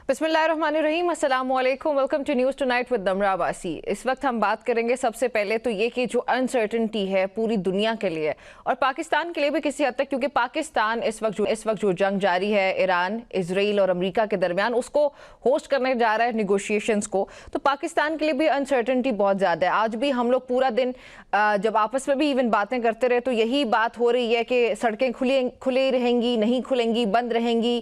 बिस्मिल्लाहिर्रहमानिर्रहीम, अस्सलाम वालेकुम। Welcome to news tonight with Namra Abbasi. इस वक्त हम बात करेंगे सबसे पहले तो ये कि जो अनसर्टेनिटी है पूरी दुनिया के लिए और पाकिस्तान के लिए भी किसी हद तक, क्योंकि पाकिस्तान इस वक्त जो जंग जारी है ईरान, इजराइल और अमेरिका के दरमियान, उसको होस्ट करने जा रहा है निगोशिएशंस को, तो पाकिस्तान के लिए भी अनसर्टेनिटी बहुत ज़्यादा है। आज भी हम लोग पूरा दिन जब आपस में भी इवन बातें करते रहे तो यही बात हो रही है कि सड़कें खुली रहेंगी, नहीं खुलेंगी, बंद रहेंगी,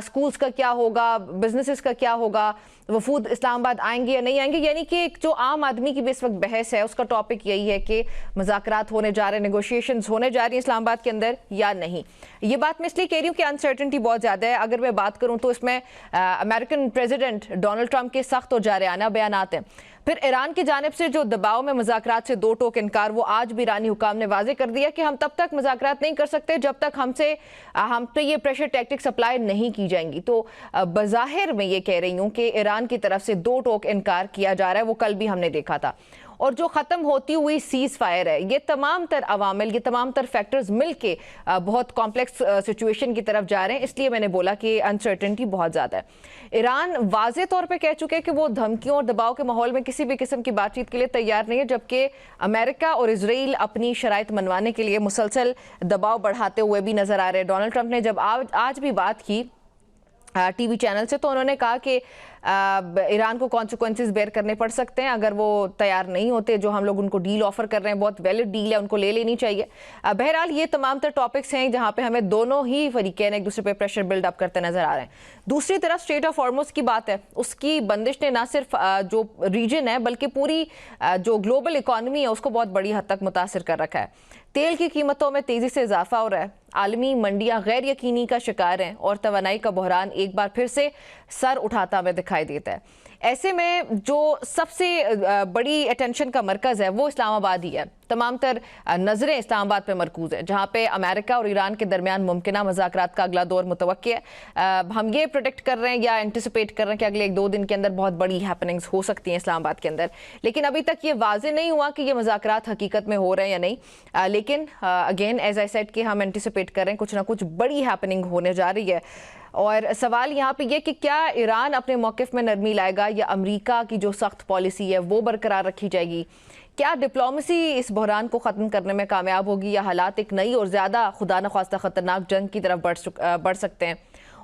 स्कूल्स का क्या होगा, बिजनेसेस का क्या होगा, वफूद इस्लामाबाद आएंगे या नहीं आएंगे। यानी कि एक जो आम आदमी की भी इस वक्त बहस है उसका टॉपिक यही है कि मुज़ाकरात होने जा रहे हैं, नेगोशिएशंस होने जा रही हैं इस्लामाबाद के अंदर या नहीं। ये बात मैं इसलिए कह रही हूँ कि अनसर्टेनिटी बहुत ज़्यादा है। अगर मैं बात करूँ तो इसमें अमेरिकन प्रेसिडेंट डोनाल्ड ट्रंप के सख्त और जारहाना बयानात हैं। फिर ईरान की जानिब से जो दबाव में मुज़ाकरात से दो टोक इनकार, वो आज भी ईरानी हुकाम ने वाजे कर दिया कि हम तब तक मुज़ाकरात नहीं कर सकते जब तक हम पे ये प्रेशर टैक्टिक्स अप्लाई नहीं की जाएंगी। तो बज़ाहिर मैं ये कह रही हूँ कि ईरान की तरफ से दो टोक इनकार किया जा रहा है, वो कल भी हमने देखा था। और जो ख़त्म होती हुई सीज़ फायर है, ये तमाम तर अवामिल, ये तमाम तर फैक्टर्स मिल के बहुत कॉम्प्लेक्स सिचुएशन की तरफ जा रहे हैं। इसलिए मैंने बोला कि अनसर्टेनिटी बहुत ज़्यादा है। ईरान वाज़े तौर पे कह चुके हैं कि वो धमकियों और दबाव के माहौल में किसी भी किस्म की बातचीत के लिए तैयार नहीं है, जबकि अमेरिका और इजराइल अपनी शराइत मनवाने के लिए मुसलसल दबाव बढ़ाते हुए भी नज़र आ रहे हैं। डोनाल्ड ट्रंप ने जब आज भी बात की टीवी चैनल से, तो उन्होंने कहा कि ईरान को कॉन्सिक्वेंसेस बेयर करने पड़ सकते हैं अगर वो तैयार नहीं होते। जो हम लोग उनको डील ऑफर कर रहे हैं बहुत वैलिड डील है, उनको ले लेनी चाहिए। बहरहाल ये तमाम तर टॉपिक्स हैं जहां पे हमें दोनों ही फरीकैन एक दूसरे पे प्रेशर बिल्ड अप करते नजर आ रहे हैं। दूसरी तरफ स्ट्रेट ऑफ हॉर्मुज़ की बात है, उसकी बंदिश ने ना सिर्फ जो रीजन है बल्कि पूरी जो ग्लोबल इकॉनमी है उसको बहुत बड़ी हद तक मुतासर कर रखा है। तेल की कीमतों में तेज़ी से इजाफा हो रहा है, आलमी मंडियां गैर यकीनी का शिकार हैं और तवानाई का बहरान एक बार फिर से सर उठाता हमें दिखाई देता है। ऐसे में जो सबसे बड़ी अटेंशन का मरकज़ है वो इस्लामाबाद ही है। तमाम तर नज़रें इस्लामाबाद पे मरकूज़ है, जहाँ पे अमेरिका और ईरान के दरमियान मुमकिना मुज़ाकरात का अगला दौर मुतवक्की है। हम ये प्रोडिक्ट कर रहे हैं या एंटिसिपेट कर रहे हैं कि अगले 1-2 दिन के अंदर बहुत बड़ी हैपनिंग्स हो सकती हैं इस्लामाबाद के अंदर, लेकिन अभी तक ये वाज़े नहीं हुआ कि ये मुज़ाकरात हकीकत में हो रहे हैं या नहीं। लेकिन अगेन एज आई सेड कि हम एंटिसिपेट कर रहे हैं कुछ ना कुछ बड़ी हैपनिंग होने जा रही है। और सवाल यहाँ पे ये कि क्या ईरान अपने मौक़िफ़ में नरमी लाएगा या अमेरिका की जो सख्त पॉलिसी है वो बरकरार रखी जाएगी? क्या डिप्लोमेसी इस बहरान को ख़त्म करने में कामयाब होगी या हालात एक नई और ज़्यादा खुदा न ख्वास्ता ख़तरनाक जंग की तरफ बढ़ सकते हैं?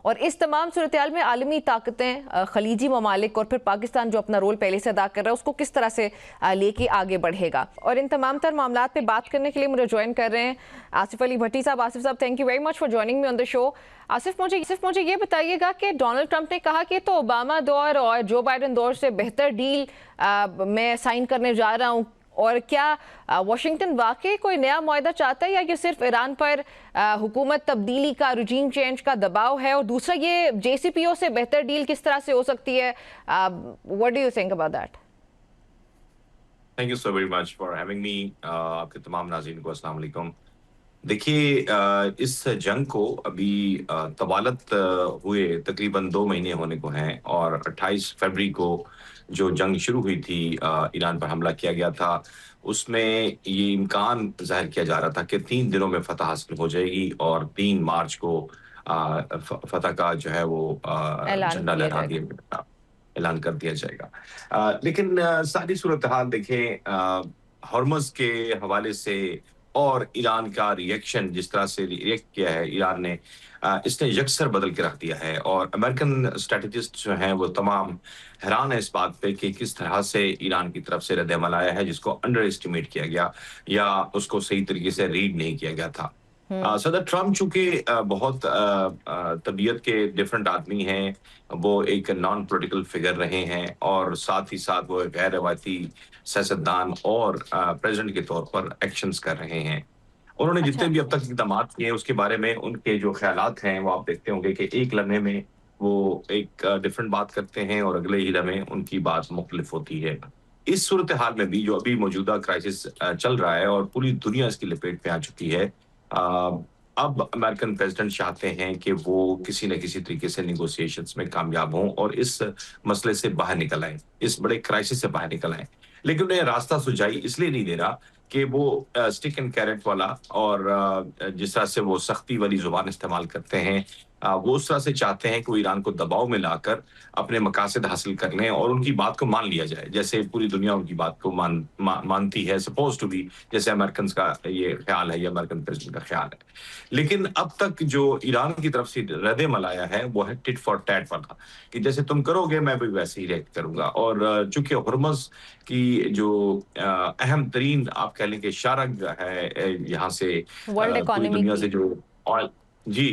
और इस तमाम सूरत-ए-हाल में आलमी ताकतें, खलीजी ममालिक और फिर पाकिस्तान जो अपना रोल पहले से अदा कर रहा है उसको किस तरह से लेके आगे बढ़ेगा? और इन तमाम तर मामलात पे बात करने के लिए मुझे ज्वाइन कर रहे हैं आसिफ अली भट्टी साहब। आसिफ साहब, thank you very much for joining me on the show. Asif, मुझे ये बताइएगा कि डोनाल्ड ट्रंप ने कहा कि तो ओबामा दौर और जो बाइडन दौर से बेहतर डील मैं साइन करने जा रहा हूँ, और क्या वाशिंगटन वाकई कोई नया मुआहदा चाहता है या ये सिर्फ ईरान पर हुकूमत तब्दीली का, रजीम चेंज का दबाव है? और दूसरा, ये JCPO से बेहतर डील किस तरह से हो सकती है? What do you think about that? Thank you so very much for having me. आपके तमाम नाज़रीन को अस्सलाम वालेकुम। देखिए, इस जंग को अभी तवालत हुए तकरीबन 2 महीने होने को हैं और 28 फरवरी को जो जंग शुरू हुई थी, ईरान पर हमला किया गया था, उसमें ये इम्कान ज़ाहिर किया जा रहा था कि 3 दिनों में फ़तह हासिल हो जाएगी और 3 मार्च को फ़तह का जो है वो ऐलान झंडा किया लहरा जाएगा। दिया, ऐलान कर दिया जाएगा। लेकिन सारी सूरत हाल देखें, हॉर्मज़ के हवाले से और ईरान का रिएक्शन, जिस तरह से रिएक्ट किया है ईरान ने, इसने यकसर बदल के रख दिया है। और अमेरिकन स्ट्रैटेजिस्ट जो हैं वो तमाम हैरान है इस बात पे कि किस तरह से ईरान की तरफ से रद्द-ए-अमल आया है, जिसको अंडर एस्टिमेट किया गया या उसको सही तरीके से रीड नहीं किया गया था। सदर ट्रम्प चूंकि बहुत तबीयत के डिफरेंट आदमी हैं, वो एक नॉन पॉलिटिकल फिगर रहे हैं और साथ ही साथ वो एक गैर रवायती सियासतदान और प्रेसिडेंट के तौर पर एक्शंस कर रहे हैं। उन्होंने जितने अच्छा। भी अब तक इक़दामात किए उसके बारे में उनके जो ख़यालात हैं वो आप देखते होंगे कि एक लम्हे में वो एक डिफरेंट बात करते हैं और अगले ही लम्हे उनकी बात मुख्तलिफ होती है। इस सूरत हाल में भी जो अभी मौजूदा क्राइसिस चल रहा है और पूरी दुनिया इसकी लपेट में आ चुकी है, अब अमेरिकन प्रेसिडेंट चाहते हैं कि वो किसी न किसी तरीके से नेगोशिएशंस में कामयाब हों और इस मसले से बाहर निकल आएँ, इस बड़े क्राइसिस से बाहर निकल आएँ। लेकिन उन्हें रास्ता सुझाई इसलिए नहीं दे रहा कि वो स्टिक एंड कैरेट वाला और जिस तरह से वो सख्ती वाली ज़ुबान इस्तेमाल करते हैं, वो उस तरह से चाहते हैं कि वो ईरान को दबाव में लाकर अपने मकासद हासिल कर लें और उनकी बात को मान लिया जाए, जैसे पूरी दुनिया उनकी बात को मानती है, सपोज टू बी, जैसे अमेरिकन का ये ख्याल है या अमेरिकन प्रेसिडेंट का ख्याल है। लेकिन अब तक जो ईरान की तरफ से रद्द-ए-अमल आया है, वो है टिट फॉर टैट वाला, कि जैसे तुम करोगे मैं भी वैसे ही रिएक्ट करूँगा। और चूँकि हुर्मुज़ की जो अहम तरीन आप कह लें कि शारग है यहाँ से वर्ल्ड पूरी इकोनॉमी दुनिया की। से जो ऑयल जी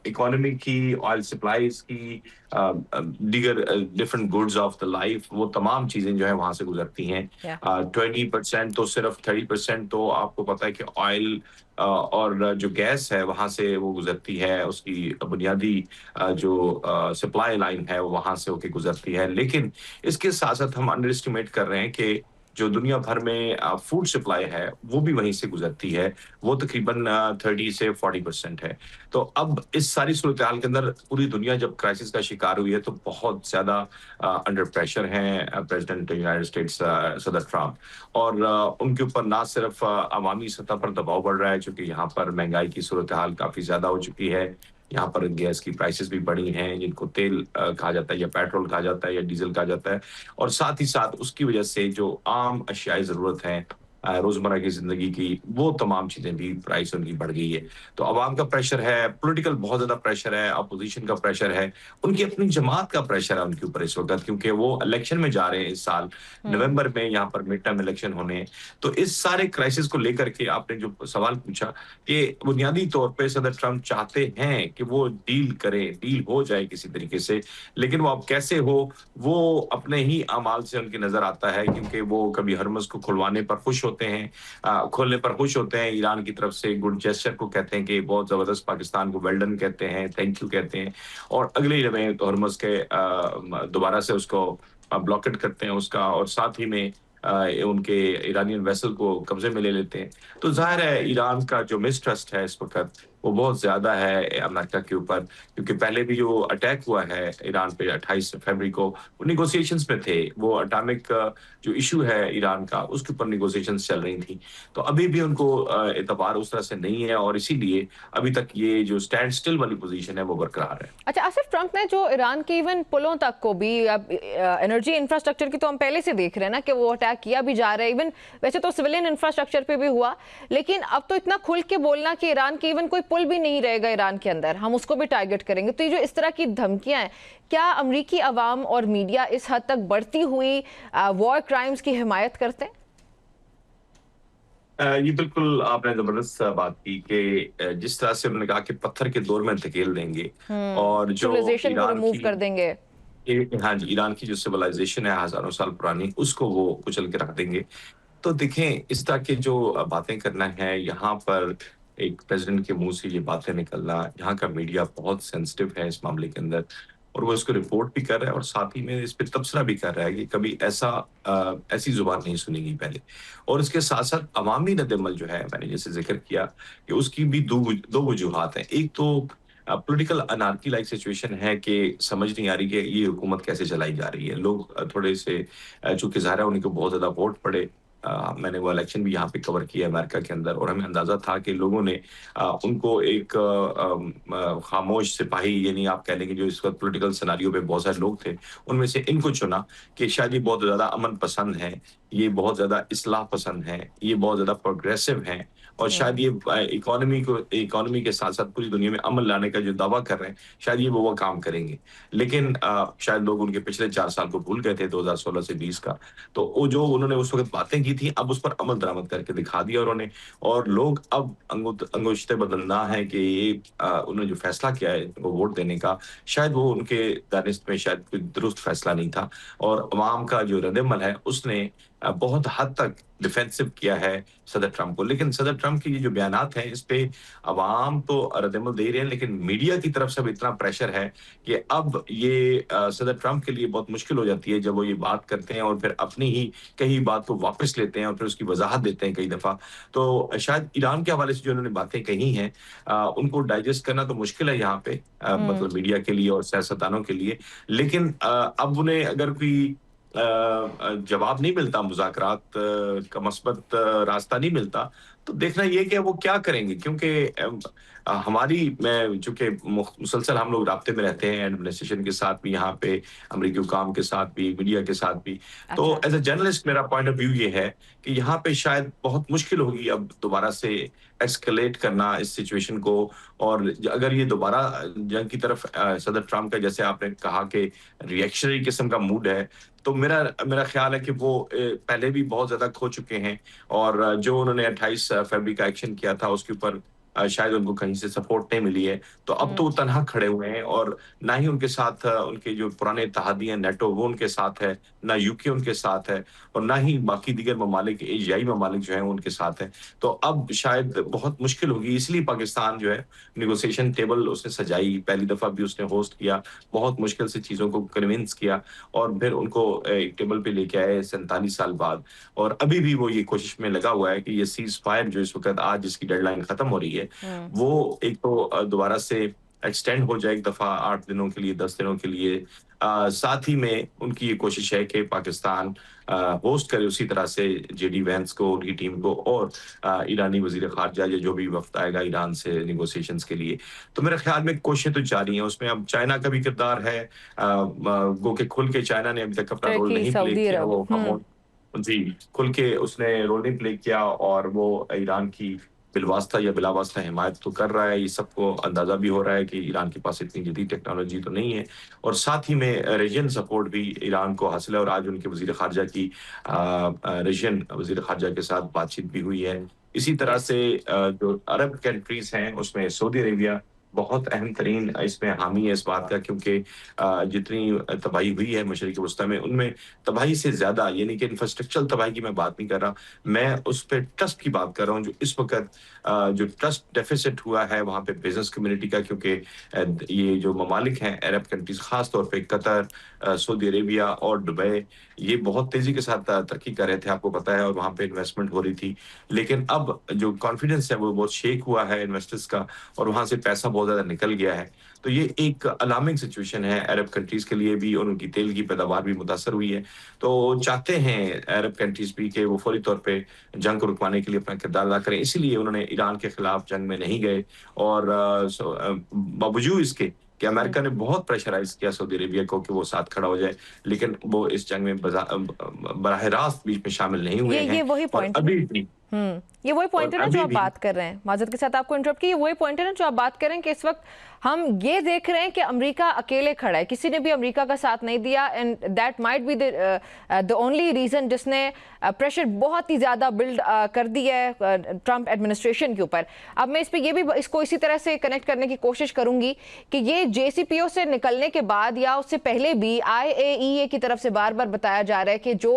इकोनॉमी की, ऑयल सप्लाईज़ की, दीगर different goods of the life, वो तमाम चीज़ें जो है वहाँ से गुज़रती हैं। या 20% तो सिर्फ 30% तो आपको पता है कि ऑयल और जो गैस है वहाँ से वो गुज़रती है, उसकी बुनियादी जो सप्लाई लाइन है वो वहाँ से होके गुज़रती है। लेकिन इसके साथ-साथ हम अंडर एस्टिमेट कर रहे हैं कि जो दुनिया भर में फूड सप्लाई है, वो भी वहीं से गुज़रती है। वो तकरीबन 30 से 40% है। तो अब इस सारी सूरत-ए-हाल के अंदर पूरी दुनिया जब क्राइसिस का शिकार हुई है, तो बहुत ज़्यादा अंडर प्रेशर हैं प्रेज़िडेंट यूनाइटेड स्टेट्स सदर ट्रम्प। और उनके ऊपर ना सिर्फ़ अवामी सतह पर दबाव बढ़ रहा है, चूँकि यहाँ पर महँगाई की सूरत-ए-हाल काफ़ी ज़्यादा हो चुकी है। यहाँ पर गैस की प्राइसेज़ भी बढ़ी हैं, जिनको तेल कहा जाता है या पेट्रोल कहा जाता है या डीज़ल कहा जाता है। और साथ ही साथ उसकी वजह से जो आम अशियाई ज़रूरत हैं रोज़मर्रा की ज़िंदगी की, वो तमाम चीज़ें भी प्राइस उनकी बढ़ गई है। तो अवाम का प्रेशर है, पॉलिटिकल बहुत ज़्यादा प्रेशर है, अपोज़िशन का प्रेशर है, उनकी अपनी जमात का प्रेशर है उनके ऊपर इस वक़्त, क्योंकि वो इलेक्शन में जा रहे हैं इस साल, हुँ। नवंबर में यहाँ पर मिड टर्म इलेक्शन होने हैं। तो इस सारे क्राइसिस को लेकर के आपने जो सवाल पूछा, कि बुनियादी तौर पे सदर ट्रम्प चाहते हैं कि वो डील करें, डील हो जाए किसी तरीके से, लेकिन वो अब कैसे हो, वो अपने ही अमाल से उनकी नज़र आता है, क्योंकि वो कभी हरमुज़ को खुलवाने पर खुश होते हैं, खोलने पर खुश होते हैं, ईरान की तरफ से गुड जेस्चर को कहते हैं कि बहुत ज़बरदस्त, पाकिस्तान को वेल डन कहते हैं, थैंक यू कहते हैं, और अगले ही लम्हे हरमुज़ के दोबारा से उसको ब्लॉकेट करते हैं उसका, और साथ ही में उनके इरानियन वेसल को कब्ज़े में ले लेते हैं। तो ज़ाहिर है ईरान का जो मिसट्रस्ट है इस वक़्त, वो बहुत ज़्यादा है अमेरिका के ऊपर, क्योंकि पहले भी जो अटैक हुआ है ईरान पे 28 फरवरी को, वो नेगोशिएशंस में थे। वो एटॉमिक जो इश्यू है ईरान का, उसके ऊपर नेगोशिएशंस चल रही थी। तो अभी भी उनको एतबार उस तरह से नहीं है, और इसीलिए अभी तक ये जो स्टैंड स्टिल वाली पोज़ीशन है, वो बरकरार है। अच्छा, आसिफ, ट्रंप ने जो ईरान के इवन पुलों तक को भी, अब एनर्जी इंफ्रास्ट्रक्चर की तो हम पहले से देख रहे हैं ना कि वो अटैक किया भी जा रहा है, इवन वैसे तो सिविलियन इंफ्रास्ट्रक्चर पे भी हुआ, लेकिन अब तो इतना खुल के बोलना कि ईरान के इवन कोई पुल भी नहीं रहेगा ईरान के अंदर, हम उसको भी टारगेट करेंगे। तो ये जो इस तरह की धमकियां हैं, क्या अमरीकी अवाम और मीडिया इस हद तक बढ़ती हुई वॉर क्राइम्स की हिमायत करते हैं? ये बिल्कुल आपने ज़बरदस्त बात की कि जिस तरह से उन्होंने कहा कि पत्थर के दौर में धकेल देंगे, और जो सिविलाइजेशन को ईरान रिमूव की कर देंगे। हाँ जी, ईरान की जो सिविलाइज़ेशन है हज़ारों साल पुरानी, उसको वो कुचल के रख देंगे। तो देखें, इस तरह की जो बातें करना है, यहाँ पर एक प्रेज़िडेंट के मुँह से ये बातें निकलना, यहाँ का मीडिया बहुत सेंसिटिव है इस मामले के अंदर, और वो इसको रिपोर्ट भी कर रहा है और साथ ही में इस पे तबसरा भी कर रहा है कि कभी ऐसी ज़ुबान नहीं सुनी गई पहले। और इसके साथ-साथ अवामी रद्द-ए-अमल जो है, मैंने जैसे ज़िक्र किया कि उसकी भी दो वजूहात हैं। एक तो पॉलिटिकल अनार्की लाइक सिचुएशन है कि समझ नहीं आ रही कि ये हुकूमत कैसे चलाई जा रही है। लोग थोड़े से चूँकि ज़ाहिर है उनको बहुत ज़्यादा वोट पड़े, मैंने वो इलेक्शन भी यहाँ पे कवर किया अमेरिका के अंदर, और हमें अंदाज़ा था कि लोगों ने उनको एक खामोश सिपाही, यानी आप कह लें कि जो इस वक़्त पॉलिटिकल सिनेरियो पे बहुत सारे लोग थे, उनमें से इनको चुना कि शायद ये बहुत ज़्यादा अमन पसंद हैं, ये बहुत ज़्यादा इस्लाह पसंद हैं, ये बहुत ज़्यादा प्रोग्रेसिव हैं, और शायद ये इकोनॉमी के साथ-साथ पूरी दुनिया में अमन लाने का जो दावा कर रहे हैं, शायद ये वो काम करेंगे। लेकिन शायद लोग उनके पिछले 4 साल को भूल गए थे, 2016 से 20 का। तो वो जो उन्होंने उस वक़्त बातें की थी, अब उस पर अमल दरामद करके दिखा दिया उन्होंने, और लोग अब अंगुश्ते बदलना है कि ये उन्होंने जो फैसला किया है वो वोट देने का, शायद वो उनके दानिश में शायद कोई दुरुस्त फैसला नहीं था, और अवाम का जो रद्द-ए-अमल है उसने बहुत हद तक डिफेंसिव किया है सदर ट्रंप को। लेकिन सदर ट्रंप के ये जो बयानात हैं, इस पे अवाम तो रद्द-ए-अमल दे रहे हैं, लेकिन मीडिया की तरफ से अब इतना प्रेशर है कि अब ये सदर ट्रंप के लिए बहुत मुश्किल हो जाती है जब वो ये बात करते हैं और फिर अपनी ही कही बात को वापस लेते हैं और फिर उसकी वज़ाहत देते हैं कई दफ़ा। तो शायद ईरान के हवाले से जो उन्होंने बातें कही हैं, उनको डाइजेस्ट करना तो मुश्किल है यहाँ पे, हम्म। मतलब मीडिया के लिए और सियासतदानों के लिए। लेकिन अब उन्हें अगर कोई जवाब नहीं मिलता, मुज़ाकरात का मस्बत रास्ता नहीं मिलता, तो देखना ये है कि वो क्या करेंगे, क्योंकि हमारी मैं चूँकि मुसलसल हम लोग राब्ते में रहते हैं एडमिनिस्ट्रेशन के साथ भी, यहाँ पे अमरीकी हुकाम के साथ भी, मीडिया के साथ भी। तो अच्छा। एज़ अ जर्नलिस्ट मेरा पॉइंट ऑफ व्यू ये है कि यहाँ पे शायद बहुत मुश्किल होगी अब दोबारा से एस्केलेट करना इस सिचुएशन को, और अगर ये दोबारा जंग की तरफ सदर ट्रम्प का, जैसे आपने कहा कि रिएक्शनरी किस्म का मूड है, तो मेरा मेरा ख़्याल है कि वो पहले भी बहुत ज़्यादा खो चुके हैं, और जो उन्होंने 28 फरवरी का एक्शन किया था उसके ऊपर शायद उनको कहीं से सपोर्ट नहीं मिली है। तो अब तो हुँ। वो तनहा खड़े हुए हैं, और ना ही उनके साथ उनके जो पुराने इत्तेहादी हैं नेटो, वो उनके साथ है, ना यूके उनके साथ है, और ना ही बाकी दीगर ममालिक, एशियाई ममालिक जो हैं वो उनके साथ हैं। तो अब शायद बहुत मुश्किल होगी, इसलिए पाकिस्तान जो है नेगोशिएशन टेबल उसने सजाई, पहली दफ़ा भी उसने होस्ट किया, बहुत मुश्किल से चीज़ों को कन्विंस किया, और फिर उनको एक टेबल पे लेके आए 47 साल बाद। और अभी भी वो ये कोशिश में लगा हुआ है कि ये सीज़ फायर जो इस वक़्त आज जिसकी डेडलाइन खत्म हो रही है, हुँ। वो एक तो दोबारा से एक्सटेंड हो जाए एक दफ़ा 8 दिनों के लिए, 10 दिनों के लिए। साथ ही में उनकी ये कोशिश है कि पाकिस्तान होस्ट करे उसी तरह से जेडी वैंस को, उनकी टीम को, और ईरानी वज़ीर ख़ारिजा या जो भी वफ़्द आएगा ईरान से नेगोशिएशंस के लिए। तो मेरे ख़्याल में कोशिशें तो जारी हैं, उसमें अब चाइना का भी किरदार है। गो के खुल के चाइना ने अभी तक अपना रोल टर्की, नहीं प्ले सऊदी किया, अरब। वो हुँ। जी, खुल के उसने रोल नहीं प्ले किया, और वो ईरान की बिलवास्ता या बिलावास्ता हिमायत तो कर रहा है। ये सबको अंदाज़ा भी हो रहा है कि ईरान के पास इतनी जदीद टेक्नोलॉजी तो नहीं है, और साथ ही में रीजन सपोर्ट भी ईरान को हासिल है, और आज उनके वज़ीर ख़ारिजा की रीजन वज़ीर ख़ारिजा के साथ बातचीत भी हुई है। इसी तरह यस। से जो अरब कंट्रीज़ हैं उसमें सऊदी अरेबिया बहुत अहम तरीन इसमें हामी है इस बात का, क्योंकि जितनी तबाही हुई है मशरिक़ वस्ता में, उनमें तबाही से ज़्यादा, यानी कि इंफ्रास्ट्रक्चरल तबाही की मैं बात नहीं कर रहा, मैं उस पे ट्रस्ट की बात कर रहा हूँ, जो इस वक़्त जो ट्रस्ट डेफ़िसिट हुआ है वहाँ पे बिज़नेस कम्युनिटी का, क्योंकि ये जो ममालिक हैं अरब कंट्रीज़, ख़ास तौर पे कतर, सऊदी अरेबिया और दुबई, ये बहुत तेज़ी के साथ तरक्की कर रहे थे, आपको पता है, और वहाँ पे इन्वेस्टमेंट हो रही थी। लेकिन अब जो कॉन्फिडेंस है वो बहुत शेक हुआ है इन्वेस्टर्स का, और वहाँ से पैसा बहुत ज़्यादा निकल गया है। तो ये एक अलार्मिंग सिचुएशन है अरब कंट्रीज़ के लिए भी, और उनकी तेल की पैदावार भी मुतासर हुई है। तो चाहते हैं अरब कंट्रीज़ भी कि वो फौरी तौर पे जंग को रुकवाने के लिए अपना किरदार अदा करें, इसीलिए उन्होंने ईरान के खिलाफ जंग में नहीं गए, और बावजूद इसके कि हुँ। अमेरिका ने बहुत प्रेशराइज़ किया सऊदी अरेबिया को कि वो साथ खड़ा हो जाए, लेकिन वो इस जंग में बराह रास्त बीच में शामिल नहीं हुए ये हैं, वही और पॉइंट है ना? अभी भी ये वही और पॉइंट है ना जो अभी आप भी बात कर रहे हैं। माज़रत के साथ आपको इंटरप्ट किया, ये वही पॉइंट है ना जो आप बात कर रहे हैं कि इस वक़्त हम ये देख रहे हैं कि अमेरिका अकेले खड़ा है, किसी ने भी अमेरिका का साथ नहीं दिया, and that might be the only reason जिसने प्रेशर बहुत ही ज़्यादा बिल्ड कर दिया है ट्रंप एडमिनिस्ट्रेशन के ऊपर। अब मैं इस पे ये भी इसको इसी तरह से कनेक्ट करने की कोशिश करूँगी कि ये जेसीपीओ से निकलने के बाद या उससे पहले भी IAEA की तरफ से बार-बार बताया जा रहा है कि जो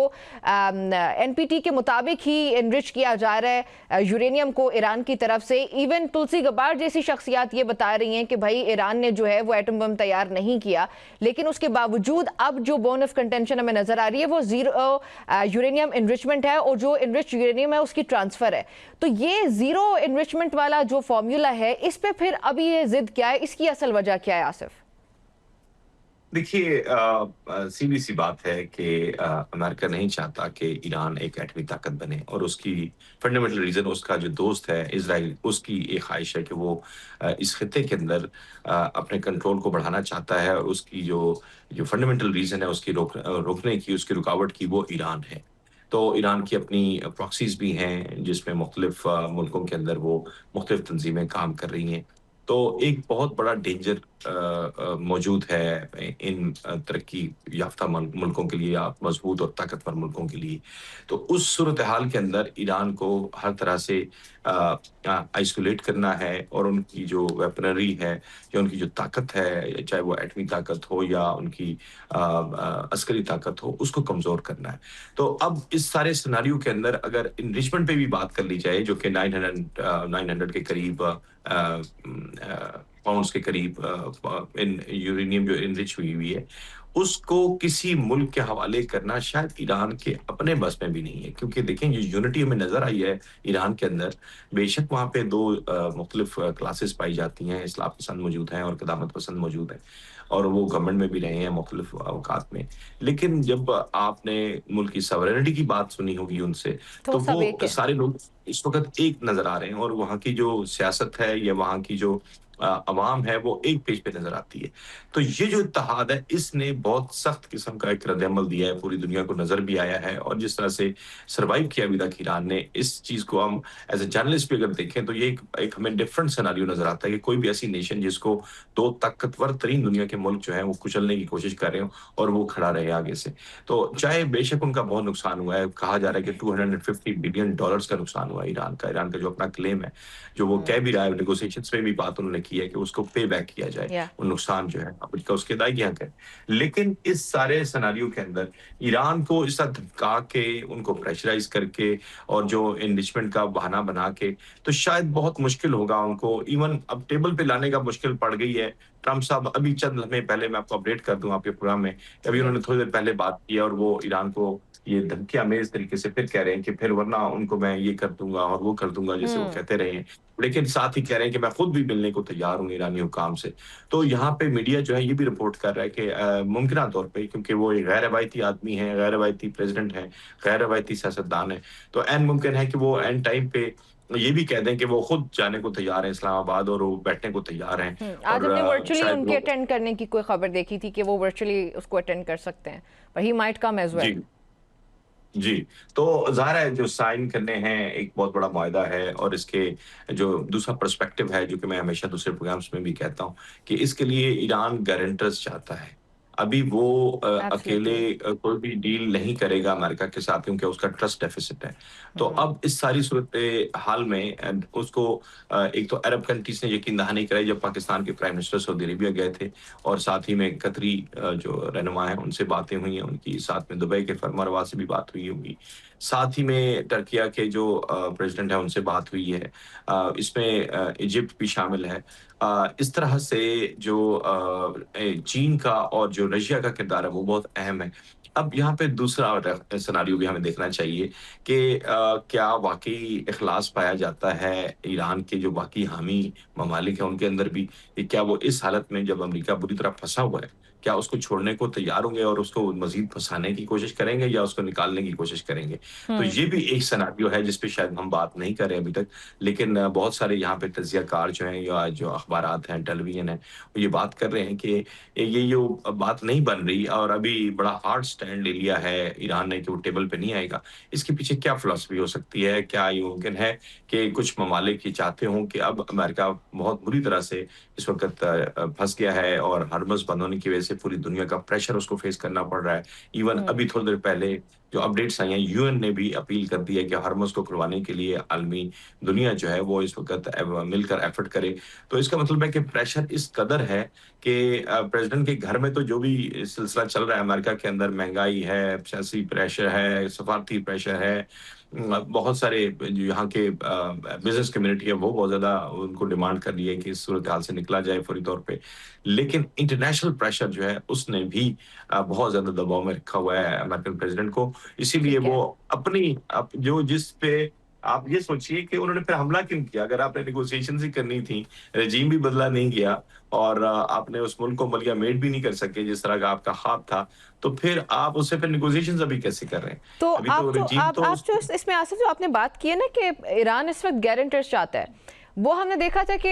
NPT के मुताबिक ही एनरिच किया जा रहा है यूरेनियम को ईरान की तरफ से। इवन तुलसी गब्बार जैसी शख्सियत ये बता रही हैं कि भाई ईरान ने जो है वो एटम बम तैयार नहीं किया, लेकिन उसके बावजूद अब जो बोन ऑफ कंटेंशन हमें नजर आ रही है वो जीरो यूरेनियम एनरिचमेंट है, और जो एनरिच यूरेनियम है उसकी ट्रांसफर है। तो ये जीरो एनरिचमेंट वाला जो फॉर्मूला है, इस पे फिर अभी ये जिद क्या है, इसकी असल वजह क्या है आसिफ? देखिए, सीधी सी बात है कि अमेरिका नहीं चाहता कि ईरान एक एटमी ताकत बने, और उसकी फंडामेंटल रीज़न उसका जो दोस्त है इज़राइल, उसकी एक ख्वाहिश है कि वो इस खित्ते के अंदर अपने कंट्रोल को बढ़ाना चाहता है, और उसकी जो जो फंडामेंटल रीज़न है उसकी रोकने की, उसकी रुकावट की, वो ईरान है। तो ईरान की अपनी प्रॉक्सीज़ भी हैं जिसमें मुख्तलिफ मुल्कों के अंदर वो मुख्तलिफ तंज़ीमें काम कर रही हैं। तो एक बहुत बड़ा डेंजर मौजूद है इन तरक्की याफ्ता मुल्कों के लिए, या मजबूत और ताकतवर मुल्कों के लिए। तो उस सूरत हाल के अंदर ईरान को हर तरह से आइसोलेट करना है, और उनकी जो वेपनरी है या उनकी जो ताकत है, चाहे वो एटमी ताकत हो या उनकी अस्करी ताकत हो, उसको कमज़ोर करना है। तो अब इस सारे सिनेरियो के अंदर अगर इनरिचमेंट पे भी बात कर ली जाए, जो कि 900 के करीब पाउंड्स के करीब इन यूरेनियम जो इनरिच हुई हुई है, उसको किसी मुल्क के हवाले करना शायद ईरान के अपने बस में भी नहीं है। क्योंकि देखें, जो यूनिटी हमें नज़र आई है ईरान के अंदर, बेशक वहाँ पे 2 मुख्तलिफ क्लासेस पाई जाती हैं, इस्लाम पसंद मौजूद हैं और क़दामत पसंद मौजूद हैं, और वो गवर्नमेंट में भी रहे हैं मुख्तलिफ औकात में। लेकिन जब आपने मुल्क की सॉवरेनिटी की बात सुनी होगी उनसे, तो तो सब एक वो है। सारे लोग इस वक़्त एक नज़र आ रहे हैं, और वहाँ की जो सियासत है या वहाँ की जो अवाम है, वो एक पेज पे नज़र आती है। तो ये जो इत्तेहाद है, इसने बहुत सख्त किस्म का एक रद्द-ए-अमल दिया है, पूरी दुनिया को नज़र भी आया है, और जिस तरह से सर्वाइव किया अभी तक ईरान ने, इस चीज़ को हम एज़ अ जर्नलिस्ट भी अगर देखें, तो ये एक हमें डिफरेंट सिनेरियो नज़र आता है कि कोई भी ऐसी नेशन जिसको 2 ताकतवर तरीन दुनिया के मुल्क जो हैं, वो कुचलने की कोशिश कर रहे हों, और वो खड़ा रहे आगे से। तो चाहे बेशक उनका बहुत नुकसान हुआ है, कहा जा रहा है कि $250 बिलियन का नुकसान हुआ है ईरान का जो अपना क्लेम है, जो वो कह हुँ, भी रहा है, नेगोशिएशंस में भी बात उन्होंने की है कि उसको पे बैक किया जाए, या वो नुकसान जो है अमेरिका उसकी अदायगी यहाँ करे। लेकिन इस सारे सिनेरियो के अंदर ईरान को इस तरह धमका के, उनको प्रेशराइज़ करके, और जो एनरिचमेंट का बहाना बना के, तो शायद बहुत मुश्किल होगा उनको इवन अब टेबल पे लाने का मुश्किल पड़ गई है। ट्रम्प साहब अभी चंद लम्हे पहले, मैं आपको अपडेट कर दूँ आपके प्रोग्राम में, अभी जी। उन्होंने थोड़ी देर पहले बात की है, और वो ईरान को ये धमकी-आमेज़ तरीके से फिर कह रहे हैं कि फिर वरना उनको मैं ये कर दूँगा और वो कर दूँगा, जैसे वो हुँ, कहते रहे हैं। लेकिन साथ ही कह रहे हैं कि मैं खुद भी मिलने को तैयार हूँ ईरानी हुकाम से। तो यहाँ पे मीडिया जो है ये भी रिपोर्ट कर रहा है कि मुमकिना तौर पे, क्योंकि वो एक गैर रवायती आदमी हैं, गैर रवायती प्रेज़िडेंट हैं, गैर रवायती सियासतदान हैं, तो ऐन मुमकिन है कि वो ऐन टाइम पे ये भी कह दें कि वो खुद जाने को तैयार हैं इस्लामाबाद, और वो बैठने को तैयार हैं, आज और हमने वर्चुअली शायद उनके वो अटेंड करने की कोई खबर देखी थी कि वो वर्चुअली उसको अटेंड कर सकते हैं, but he might come as well. जी। जी, तो ज़ाहिर है जो साइन करने हैं एक बहुत बड़ा मुआहदा है, और इसके जो दूसरा पर्सपेक्टिव है, जो कि मैं हमेशा दूसरे प्रोग्राम्स में भी कहता हूँ, कि इसके लिए ईरान गारंटर्स चाहता है। अभी वो अकेले Absolutely. कोई भी डील नहीं करेगा अमेरिका के साथ, क्योंकि उसका ट्रस्ट डेफ़िसिट है। तो हुँ, अब इस सारी सूरत-ए-हाल में उसको एक तो अरब कंट्रीज़ ने यकीन दहानी कराई जब पाकिस्तान के प्राइम मिनिस्टर सऊदी अरेबिया गए थे, और साथ ही में कतरी जो रहनुमा हैं उनसे बातें हुई हैं उनकी, साथ में दुबई के फरमानरवा से भी बात हुई होगी। साथ ही में टर्किया के जो प्रेज़िडेंट हैं उनसे बात हुई है। इसमें इजिप्ट भी शामिल है। इस तरह से जो चीन का और जो रशिया का किरदार है वो बहुत अहम है। अब यहाँ पे दूसरा सिनेरियो भी हमें देखना चाहिए कि क्या वाक़ई इख़लास पाया जाता है ईरान के जो बाकी हामी ममालिक हैं उनके अंदर भी, कि क्या वो इस हालत में जब अमेरिका बुरी तरह फँसा हुआ है, क्या उसको छोड़ने को तैयार होंगे और उसको मज़ीद फँसाने की कोशिश करेंगे, या उसको निकालने की कोशिश करेंगे? तो हुँ, ये भी एक सिनेरियो है जिस पे शायद हम बात नहीं कर रहे अभी तक, लेकिन बहुत सारे यहाँ पे तज्ज़ियाकार जो हैं या जो अख़बारात हैं, टेलीविज़न है, वो ये बात कर रहे हैं कि ये जो बात नहीं बन रही, और अभी बड़ा हार्ड स्टैंड ले लिया है ईरान ने कि वो टेबल पे नहीं आएगा। इसके पीछे क्या फ़िलॉसफ़ी हो सकती है? क्या ये मुमकिन है कि कुछ ममालिक ये चाहते हों कि अब अमेरिका बहुत बुरी तरह से इस वक़्त फँस गया है, और हर्मज़ बंद होने की वज़ह से पूरी दुनिया का प्रेशर उसको फ़ेस करना पड़ रहा है। इवन हुँ, अभी थोड़ी देर पहले जो अपडेट्स आई हैं, यूएन ने भी अपील कर दी है कि हर्मज़ को खुलवाने के लिए आलमी दुनिया जो है वो इस वक़्त मिलकर एफ़र्ट करे। तो इसका मतलब है कि प्रेशर इस कदर है कि प्रेज़िडेंट के घर में तो जो भी सिलसिला चल रहा है अमेरिका के अंदर, महँगाई है, सियासी प्रेशर है, सफ़ारती प्रेशर है, बहुत सारे जो यहाँ के बिज़नेस कम्युनिटी है वो बहुत ज़्यादा उनको डिमांड कर रही है कि इस सूरत-हाल से निकला जाए फ़ौरी तौर पे। लेकिन इंटरनेशनल प्रेशर जो है उसने भी बहुत ज़्यादा दबाव में रखा हुआ है अमेरिकन प्रेज़िडेंट को। इसीलिए ठीक वो है। अपनी जो जिस पे आप ये सोचिए कि उन्होंने फिर हमला क्यों किया? अगर आपने नेगोशिएशंस ही करनी थी, रेज़ीम भी बदला नहीं गया, और आपने उस मुल्क को अमलिया-मेड भी नहीं कर सके जिस तरह का आपका ख़्वाब था, तो फिर आप उससे फिर नेगोशिएशंस अभी कैसे कर रहे हैं? तो अभी तो रेज़ीम तो आप जो इसमें आसिफ जो आपने बात की है ना कि ईरान इस वक्त गारंटर्स चाहता है, वो हमने देखा था कि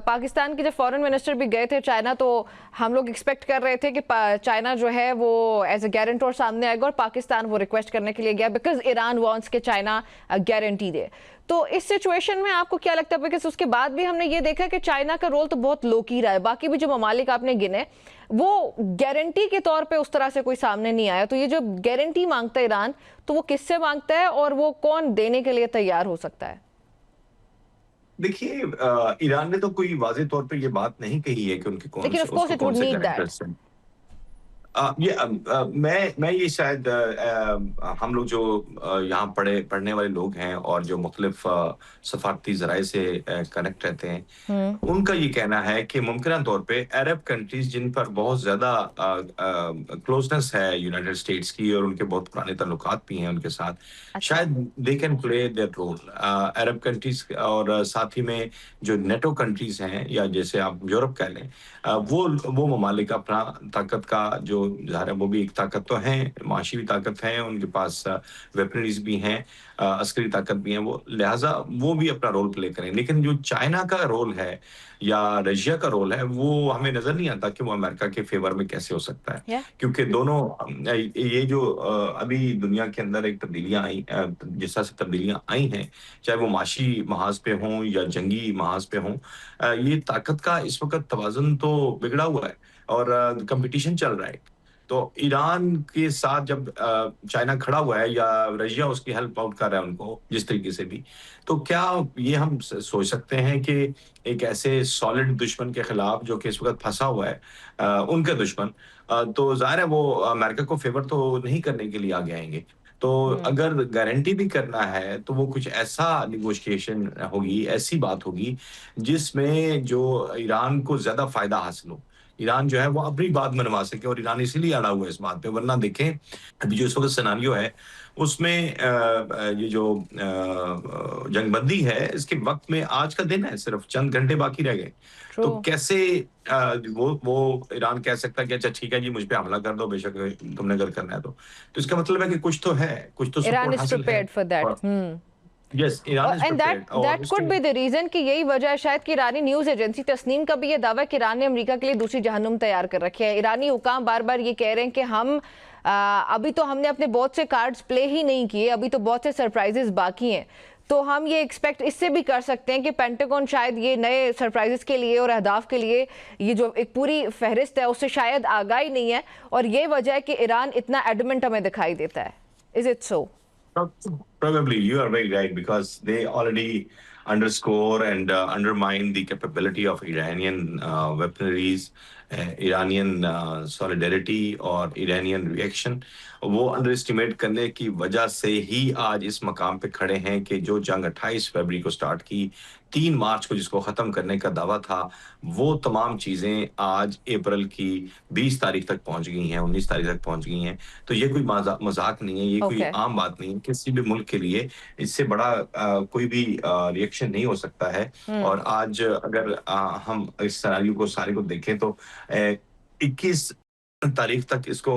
पाकिस्तान के जब फॉरेन मिनिस्टर भी गए थे चाइना, तो हम लोग एक्सपेक्ट कर रहे थे कि चाइना जो है वो एज अ गारंटर सामने आएगा, और पाकिस्तान वो रिक्वेस्ट करने के लिए गया बिकॉज ईरान वांट्स के चाइना गारंटी दे। तो इस सिचुएशन में आपको क्या लगता है, बिकॉज उसके बाद भी हमने ये देखा कि चाइना का रोल तो बहुत लो की रहा है, बाकी भी जो ममालिक आपने गिने वो गारंटी के तौर पे उस तरह से कोई सामने नहीं आया। तो ये जो गारंटी मांगता है ईरान, तो वो किससे मांगता है और वो कौन देने के लिए तैयार हो सकता है? देखिए, ईरान ने तो कोई वाज़ेह तौर पे ये बात नहीं कही है कि उनके कौन लेकिन से ऑफ कोर्स उसको इट कौन would say need that. Guarantors हैं। मैं ये शायद हम लोग जो यहाँ पढ़ने वाले लोग हैं और जो मुख्तलिफ सफारती ज़राए से कनेक्ट रहते हैं, हुँ, उनका ये कहना है कि मुमकिना तौर पे अरब कंट्रीज़ जिन पर बहुत ज़्यादा क्लोज़नेस है यूनाइटेड स्टेट्स की और उनके बहुत पुराने ताल्लुकात भी हैं उनके साथ, अच्छा। शायद they can play their role. Arab countries और साथ ही में जो नेटो कंट्रीज़ हैं या जैसे आप यूरोप कह लें, वो ममालिक अपना ताकत का जो ज़ाहिर है वो भी एक ताकत तो है, माशी भी ताकत है, उनके पास वेपनरीज़ भी हैं, अस्करी ताकत भी है वो, लिहाज़ा वो भी अपना रोल प्ले करें। लेकिन जो चाइना का रोल है या रशिया का रोल है, वो हमें नज़र नहीं आता कि वो अमेरिका के फ़ेवर में कैसे हो सकता है। या क्योंकि दोनों ये जो अभी दुनिया के अंदर एक तब्दीलियाँ आई, जिस तरह से तब्दीलियाँ आई हैं, चाहे वो माशी महाज़ पे हों या जंगी महाज़ पे हों, ये ताकत का इस वक़्त तवाज़ुन तो बिगड़ा हुआ है और कॉम्पिटिशन चल रहा है। तो ईरान के साथ जब चाइना खड़ा हुआ है या रशिया उसकी हेल्प आउट कर रहा है उनको जिस तरीके से भी, तो क्या ये हम सोच सकते हैं कि एक ऐसे सॉलिड दुश्मन के खिलाफ जो कि इस वक्त फंसा हुआ है, उनके दुश्मन, तो जाहिर है वो अमेरिका को फेवर तो नहीं करने के लिए आगे आएंगे। तो हुँ, अगर गारंटी भी करना है तो वो कुछ ऐसा निगोशिएशन होगी, ऐसी बात होगी जिसमें जो ईरान को ज्यादा फायदा हासिल हो। ईरान जो है वो अपनी बात मनवा सके और ईरान इसीलिए अड़ा हुआ है इस बात पे, वरना देखें अभी जो इस वक्त सिनेरियो है उसमें ये जो जंगबंदी है इसके वक्त में आज का दिन है, सिर्फ चंद घंटे बाकी रह गए। ट्रू। तो कैसे वो ईरान कह सकता है कि अच्छा ठीक है जी मुझ पे हमला कर दो बेशक, तुमने अगर करना है तो इसका मतलब है कि कुछ तो है, कुछ तो ईरान सपोर्ट इज़ हासिल है। Prepared for that. और हुँ। यस, ईरान और इज एंड दैट प्रिपेयर्ड और दैट कुड उसके बी द रीजन कि यही वजह है शायद कि ईरानी न्यूज एजेंसी तस्नीम का भी ये दावा है कि ईरान ने अमेरिका के लिए दूसरी जहन्नुम तैयार कर रखी है। ईरानी हुकाम बार बार ये कह रहे हैं कि हम अभी तो हमने अपने बहुत से कार्ड्स प्ले ही नहीं किए, अभी तो बहुत से सरप्राइजेस बाकी हैं। तो हम ये एक्सपेक्ट इससे भी कर सकते हैं कि पेंटागन शायद ये नए सरप्राइजेस के लिए और अहदाफ के लिए ये जो एक पूरी फहरिस्त है उससे शायद आगाही नहीं है, और ये वजह है कि ईरान इतना एडमेंट हमें दिखाई देता है। Is it so? Probably you are very right because they already underscore and undermine the capability of Iranian weaponries, Iranian solidarity और Iranian reaction। वो अंडर एस्टिमेट करने की वजह से ही आज इस मकाम पे खड़े हैं कि जो जंग 28 फरवरी को स्टार्ट की, 3 मार्च को जिसको खत्म करने का दावा था, वो तमाम चीजें आज अप्रैल की 20 तारीख तक पहुंच गई हैं, 19 तारीख तक पहुंच गई हैं। तो ये कोई मजाक नहीं है, ये कोई ओके। आम बात नहीं है। किसी भी मुल्क के लिए इससे बड़ा कोई भी रिएक्शन नहीं हो सकता है। हम्म। और आज अगर हम इस सिनेरियो को सारे को देखें तो 21 तारीख तक इसको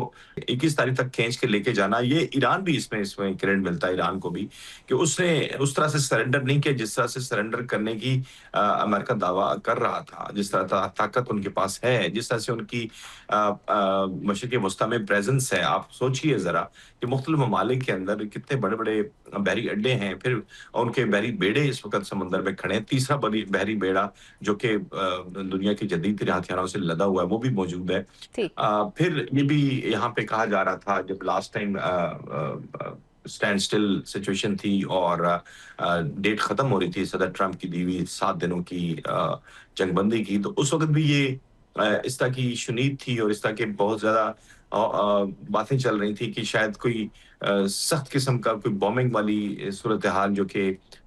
21 तारीख तक खींच के लेके जाना, ये ईरान भी इसमें क्रेडिट मिलता है ईरान को भी कि उसने उस तरह से सरेंडर नहीं किया जिस तरह से सरेंडर करने की अमेरिका दावा कर रहा था, जिस तरह ताकत उनके पास है, जिस तरह से उनकी मशरिक़ वस्ता में प्रेजेंस है। आप सोचिए जरा कि मुख्तलिफ ममालिक के अंदर कितने बड़े बड़े बहरी अड्डे हैं, फिर उनके बहरी बेड़े इस वक्त समंदर में खड़े हैं। तीसरा बहरी बेड़ा जो कि दुनिया के जदीद तरीन हथियारों से लदा हुआ है वो भी मौजूद है। ठीक। फिर ये भी यहाँ पे कहा जा रहा था जब last time stand still situation थी और डेट खत्म हो रही थी सदर ट्रम्प की दी हुई 7 दिनों की जंगबंदी की, तो उस वक्त भी ये इस तरह की शुनीद थी और इस तरह के बहुत ज्यादा बातें चल रही थी कि शायद कोई सख्त किस्म का कोई बॉम्बिंग वाली सूरत हाल जो कि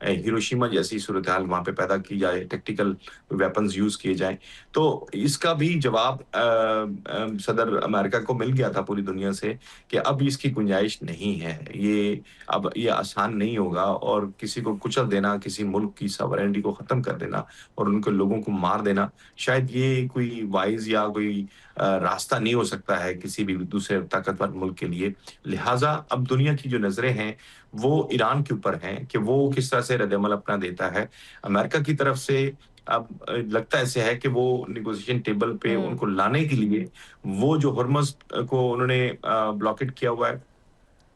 हिरोशिमा जैसी सूरत हाल वहां पे पैदा की जाए, टैक्टिकल वेपन्स यूज किए जाएं। तो इसका भी जवाब सदर अमेरिका को मिल गया था पूरी दुनिया से कि अब इसकी गुंजाइश नहीं है, ये अब ये आसान नहीं होगा और किसी को कुचल देना, किसी मुल्क की सॉवरेनिटी को खत्म कर देना और उनके लोगों को मार देना, शायद ये कोई वाइज या कोई रास्ता नहीं हो सकता है किसी भी दूसरे ताकतवर मुल्क के लिए। लिहाजा अब दुनिया की जो नजरें हैं वो ईरान के ऊपर हैं कि वो किस तरह से रद्द-ए-अमल अपना देता है। अमेरिका की तरफ से अब लगता ऐसे है कि वो नेगोशिएशन टेबल पे हम्म। उनको लाने के लिए वो जो हॉर्मज़ को उन्होंने ब्लॉकेट किया हुआ है,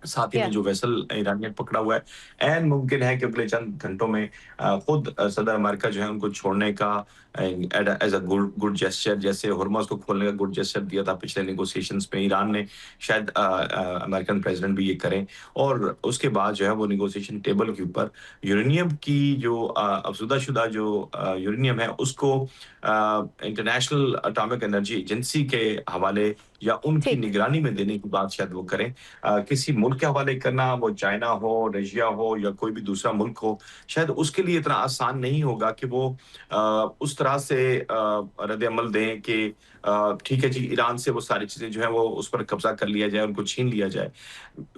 साथ ही में या। जो वेसल ईरानियन पकड़ा हुआ है, ऐन मुमकिन है कि अगले चंद घंटों में खुद सदर अमेरिका जो है उनको छोड़ने का as a good good gesture, जैसे हुर्मुज़ को खोलने का गुड जेस्चर दिया था पिछले नेगोशिएशंस में ईरान ने, शायद अमेरिकन प्रेसिडेंट भी ये करें और उसके बाद जो है वो नेगोशिएशन टेबल के ऊपर यूरेनियम की जो अफजुदा शुदा जो यूरेनियम है उसको इंटरनेशनल एटॉमिक एनर्जी एजेंसी के हवाले या उनकी ठीक। निगरानी में देने की बात शायद वो करें। किसी मुल्क के हवाले करना, वो चाइना हो, रशिया हो या कोई भी दूसरा मुल्क हो, शायद उसके लिए इतना आसान नहीं होगा कि वो उस तरह से रद्द-ए-अमल दें कि ठीक है जी, ईरान से वो सारी चीज़ें जो हैं वो उस पर कब्ज़ा कर लिया जाए, उनको छीन लिया जाए।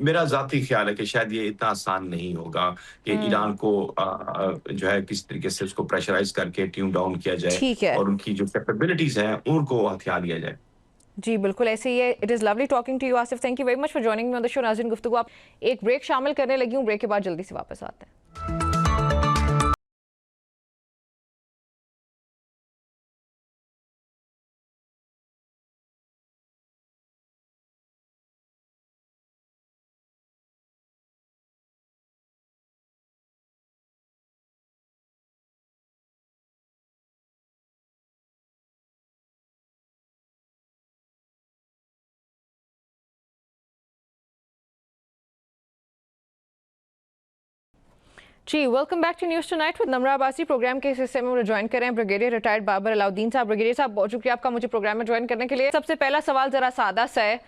मेरा ज़ाती ख़्याल है कि शायद ये इतना आसान नहीं होगा कि ईरान हुँ। को जो है किसी तरीके से उसको प्रेशराइज़ करके ट्यून डाउन किया जाए ठीक है। और उनकी जो कैपेबिलिटीज़ हैं, उनको हथिया लिया जाए। जी, बिल्कुल ऐसे ही है। It is lovely talking to you Asif. Thank you very much for joining me on the show. नाज़रीन, गुफ्तगू आप एक ब्रेक शामिल करने लगी हूँ। ब्रेक के बाद जल्दी से वापस आते हैं। जी, welcome back to news tonight with Namra Abbasi. Programme के इस हिस्से में मुझे ज्वाइन करें ब्रिगेडियर रिटायर्ड बाबर अलाउद्दीन साहब। ब्रिगेडियर साहब, बहुत शुक्रिया आपका मुझे प्रोग्राम में ज्वाइन करने के लिए। सबसे पहला सवाल ज़रा सादा सा है,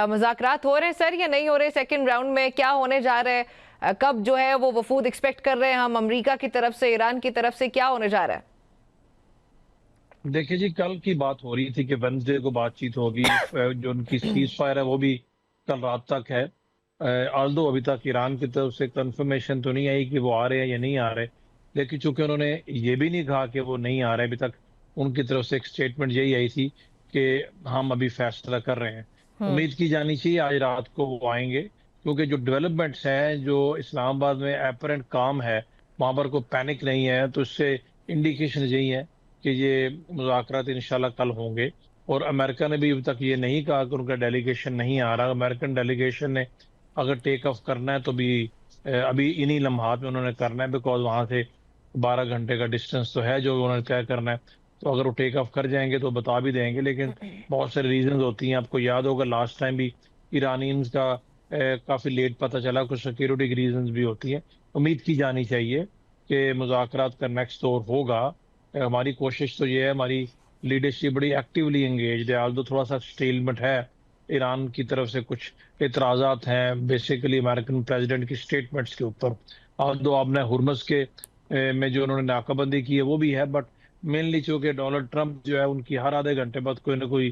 मुज़ाकरात हो रहे हैं सर या नहीं हो रहे? सेकंड राउंड में क्या होने जा रहे हैं? कब जो है वो वफूद एक्सपेक्ट कर रहे हैं हम, अमरीका की तरफ से, ईरान की तरफ से, क्या होने जा रहा है? देखिए जी, कल की बात हो रही थी कि वेडनेसडे को बातचीत होगी। जो उनकी सीज फायर है वो भी कल रात तक है। आल्दो अभी तक ईरान की तरफ से कंफर्मेशन तो नहीं आई कि वो आ रहे हैं या नहीं आ रहे, लेकिन चूंकि उन्होंने ये भी नहीं कहा कि वो नहीं आ रहे अभी तक, उनकी तरफ से एक स्टेटमेंट यही आई थी कि हम अभी फैसला कर रहे हैं। हम्म। उम्मीद की जानी चाहिए आज रात को वो आएंगे, क्योंकि जो डेवलपमेंट्स हैं, जो इस्लामाबाद में एपरेंट काम है, वहां पर कोई पैनिक नहीं है, तो इससे इंडिकेशन यही है कि ये मुज़ाकरात इंशाल्लाह कल होंगे। और अमेरिका ने भी अभी तक ये नहीं कहा कि उनका डेलीगेशन नहीं आ रहा। अमेरिकन डेलीगेशन ने अगर टेक ऑफ करना है तो भी अभी इन्हीं लम्हात में उन्होंने करना है, बिकॉज वहां से 12 घंटे का डिस्टेंस तो है जो उन्होंने तय करना है। तो अगर वो टेक ऑफ कर जाएंगे तो बता भी देंगे, लेकिन बहुत सारी रीजन होती हैं। आपको याद होगा लास्ट टाइम भी ईरानियंस का काफी लेट पता चला, कुछ सिक्योरिटी रीजन भी होती हैं। उम्मीद की जानी चाहिए कि मुज़ाकरात का नेक्स्ट दौर होगा। हमारी कोशिश तो ये है, हमारी लीडरशिप बड़ी एक्टिवली एंगेज्ड है, आल्दो थोड़ा सा स्टेलमेंट है। ईरान की तरफ से कुछ इतराजात हैं बेसिकली अमेरिकन प्रेसिडेंट की स्टेटमेंट्स के ऊपर। आल्दो आपने हुर्मस के में जो उन्होंने नाकाबंदी की है वो भी है, बट मेनली चूंकि डोनाल्ड ट्रंप जो है, उनकी हर आधे घंटे बाद कोई ना कोई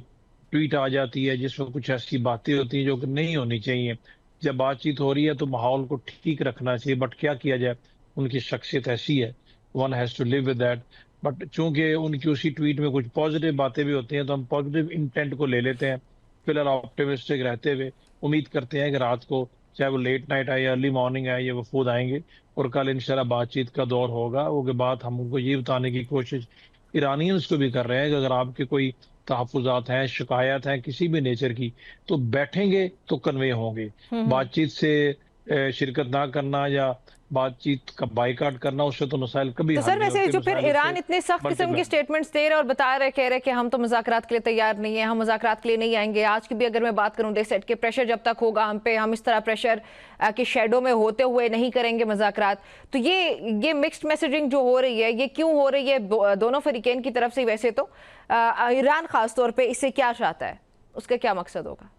ट्वीट आ जाती है जिसमें कुछ ऐसी बातें होती हैं जो कि नहीं होनी चाहिए। जब बातचीत हो रही है तो माहौल को ठीक रखना चाहिए, बट क्या किया जाए, उनकी शख्सियत ऐसी है, one has to live with that. But चूंकि उनकी उसी ट्वीट में कुछ पॉजिटिव बातें भी होती हैं, तो हम पॉजिटिव इंटेंट को ले लेते हैं। फिलहाल ऑप्टिमिस्टिक रहते हुए उम्मीद करते हैं कि रात को, चाहे वो लेट नाइट आए अर्ली मॉर्निंग आए, ये वफूद आएंगे और कल इंशाल्लाह बातचीत का दौर होगा। वो के बाद हम उनको ये बताने की कोशिश ईरानियंस को भी कर रहे हैं कि अगर आपके कोई तहफुजात हैं, शिकायत हैं किसी भी नेचर की, तो बैठेंगे तो कन्वे होंगे। हम्म। बातचीत से शिरकत ना करना या बातचीत का बाइकाट करना, उससे तो मसाइल कभी तो हल सर नहीं वैसे होते, जो फिर मसाइल उससे ईरान इतने सख्त किस्म की मल्टीप्लाई। स्टेटमेंट्स दे रहे और बता रहे, कह रहे कि हम तो मुज़ाकरात के लिए तैयार नहीं है, हम मुज़ाकरात के लिए नहीं आएंगे। आज की भी अगर मैं बात करूं, दे सेट के प्रेशर जब तक होगा हम पे, हम इस तरह प्रेशर के शेडो में होते हुए नहीं करेंगे मुज़ाकरात। तो ये मिक्स्ड मैसेजिंग जो हो रही है, ये क्यों हो रही है दोनों फरीकैन की तरफ से? वैसे तो ईरान खास तौर पर इससे क्या चाहता है, उसका क्या मकसद होगा?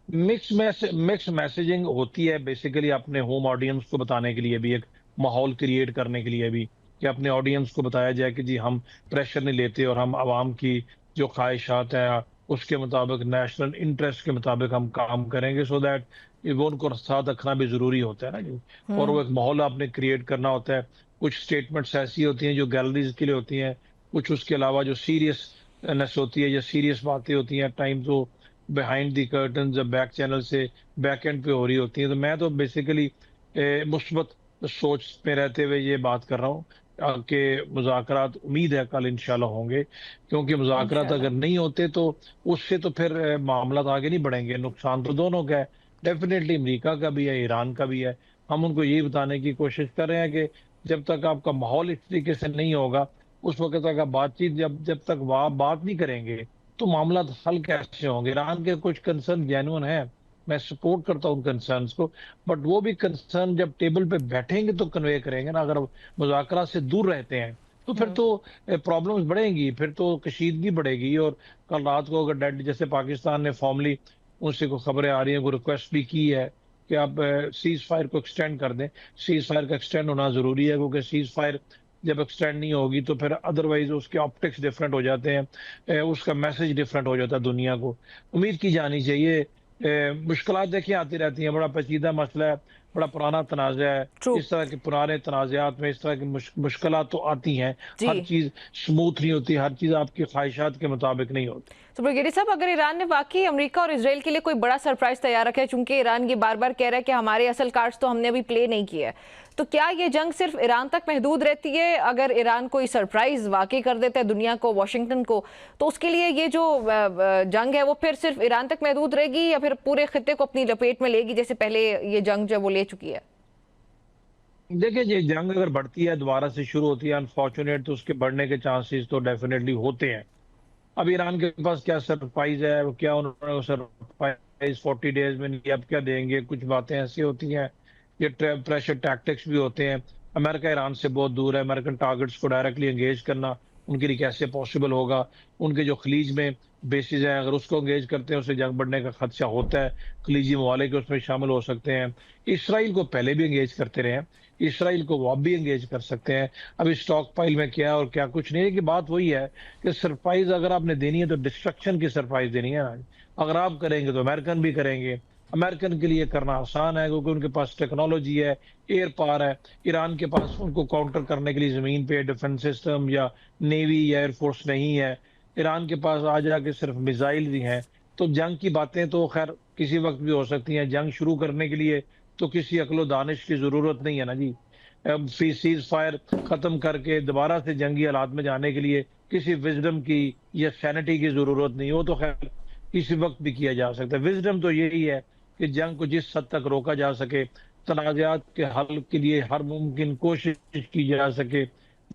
मिक्स मैसेजिंग होती है बेसिकली अपने होम ऑडियंस को बताने के लिए भी, एक माहौल क्रिएट करने के लिए भी, कि अपने ऑडियंस को बताया जाए कि जी हम प्रेशर नहीं लेते और हम आवाम की जो ख्वाहिशात है उसके मुताबिक, नेशनल इंटरेस्ट के मुताबिक हम काम करेंगे, सो दैट वो उनको साथ रखना भी जरूरी होता है ना जी। और वो एक माहौल आपने क्रिएट करना होता है। कुछ स्टेटमेंट्स ऐसी होती हैं जो गैलरीज के लिए होती हैं, कुछ उसके अलावा जो सीरियसनेस होती है या सीरियस बातें होती हैं टाइम, तो बिहाइंड दी कर्टन जब बैक चैनल से बैक एंड पे हो रही होती है। तो मैं तो बेसिकली मुस्बत सोच में रहते हुए ये बात कर रहा हूँ कि मुज़ाकरात उम्मीद है कल इंशाल्लाह होंगे, क्योंकि मुज़ाकरात अगर इंशाल्लाह। नहीं होते तो उससे तो फिर मामला आगे नहीं बढ़ेंगे। नुकसान तो दोनों का है, डेफिनेटली अमेरिका का भी है, ईरान का भी है। हम उनको यही बताने की कोशिश कर रहे हैं कि जब तक आपका माहौल इस तरीके से नहीं होगा, उस वक्त तक आप बातचीत, जब जब तक वह बात नहीं करेंगे तो मामला हल कैसे होंगे। ईरान के कुछ कंसर्न जेन्युइन है, मैं सपोर्ट करता हूँ उन कंसर्न्स को, बट वो भी कंसर्न जब टेबल पे बैठेंगे तो कन्वे करेंगे ना। अगर मुज़ाकरा से दूर रहते हैं तो फिर तो प्रॉब्लम्स बढ़ेंगी, फिर तो कशीदगी बढ़ेगी। और कल रात को अगर डेड, जैसे पाकिस्तान ने फॉर्मली उनसे कोई खबरें आ रही हैं, कोई रिक्वेस्ट भी की है कि आप सीज फायर को एक्सटेंड कर दें। सीज फायर का एक्सटेंड होना जरूरी है, क्योंकि सीज फायर जब एक्सटेंड नहीं होगी तो फिर अदरवाइज उसके ऑप्टिक्स डिफरेंट हो जाते हैं, उसका मैसेज डिफरेंट हो जाता है दुनिया को। उम्मीद की जानी चाहिए। मुश्किलात देखिए आती रहती हैं, बड़ा पेचीदा मसला है, बड़ा पुराना तनाज़ा है। ट्रू। इस तरह के पुराने तनाज़ात में इस तरह की मुश्किलात तो आती हैं। जी। हर चीज़ स्मूथ नहीं होती, हर चीज़ आपकी ख्वाहिशात के मुताबिक नहीं होती। तो ब्रिगेडियर साहब, अगर ईरान ने वाकई अमेरिका और इसराइल के लिए कोई बड़ा सरप्राइज तैयार रखा है, चूंकि ईरान ये बार बार कह रहा है कि हमारे असल कार्ड्स तो हमने अभी प्ले नहीं किया है, तो क्या ये जंग सिर्फ ईरान तक महदूद रहती है? अगर ईरान कोई सरप्राइज वाकई कर देता है दुनिया को, वॉशिंगटन को, तो उसके लिए ये जो जंग है वो फिर सिर्फ ईरान तक महदूद रहेगी या फिर पूरे खित्ते को अपनी लपेट में लेगी, जैसे पहले ये जंग जो वो ले चुकी है? देखिए, ये जंग अगर बढ़ती है, दोबारा से शुरू होती है अनफॉर्चुनेट, तो उसके बढ़ने के चांसेस तो डेफिनेटली होते हैं। अब ईरान के पास क्या सरप्राइज है, वो क्या उन्होंने सरप्राइज 40 डेज में नहीं, अब क्या देंगे? कुछ बातें ऐसी होती हैं, ये प्रेशर टैक्टिक्स भी होते हैं। अमेरिका ईरान से बहुत दूर है, अमेरिकन टारगेट्स को डायरेक्टली एंगेज करना उनके लिए कैसे पॉसिबल होगा? उनके जो खलीज में बेसिस है, अगर उसको एंगेज करते हैं, उससे जंग बढ़ने का खदशा होता है। खलीजी ममालिक उसमें शामिल हो सकते हैं। इसराइल को पहले भी एंगेज करते रहे हैं, इसराइल को वो अब भी एंगेज कर सकते हैं। अभी स्टॉक पाइल में क्या और क्या कुछ नहीं है, कि बात वही है कि सरप्राइज अगर आपने देनी है तो डिस्ट्रक्शन की सरप्राइज देनी है ना। अगर आप करेंगे तो अमेरिकन भी करेंगे। अमेरिकन के लिए करना आसान है, क्योंकि उनके पास टेक्नोलॉजी है, एयर पावर है। ईरान के पास उनको काउंटर करने के लिए जमीन पे डिफेंस सिस्टम या नेवी या एयरफोर्स नहीं है। ईरान के पास आ जाके सिर्फ मिसाइल भी हैं। तो जंग की बातें तो खैर किसी वक्त भी हो सकती हैं। जंग शुरू करने के लिए तो किसी अक्लो दानिश की जरूरत नहीं है ना जी। सीज फायर खत्म करके दोबारा से जंगी हालात में जाने के लिए किसी विजडम की या सैनिटी की जरूरत नहीं। वो तो खैर किसी वक्त भी किया जा सकता है। विजडम तो यही है कि जंग को जिस हद तक रोका जा सके, तनाज़ात के हल के लिए हर मुमकिन कोशिश की जा सके,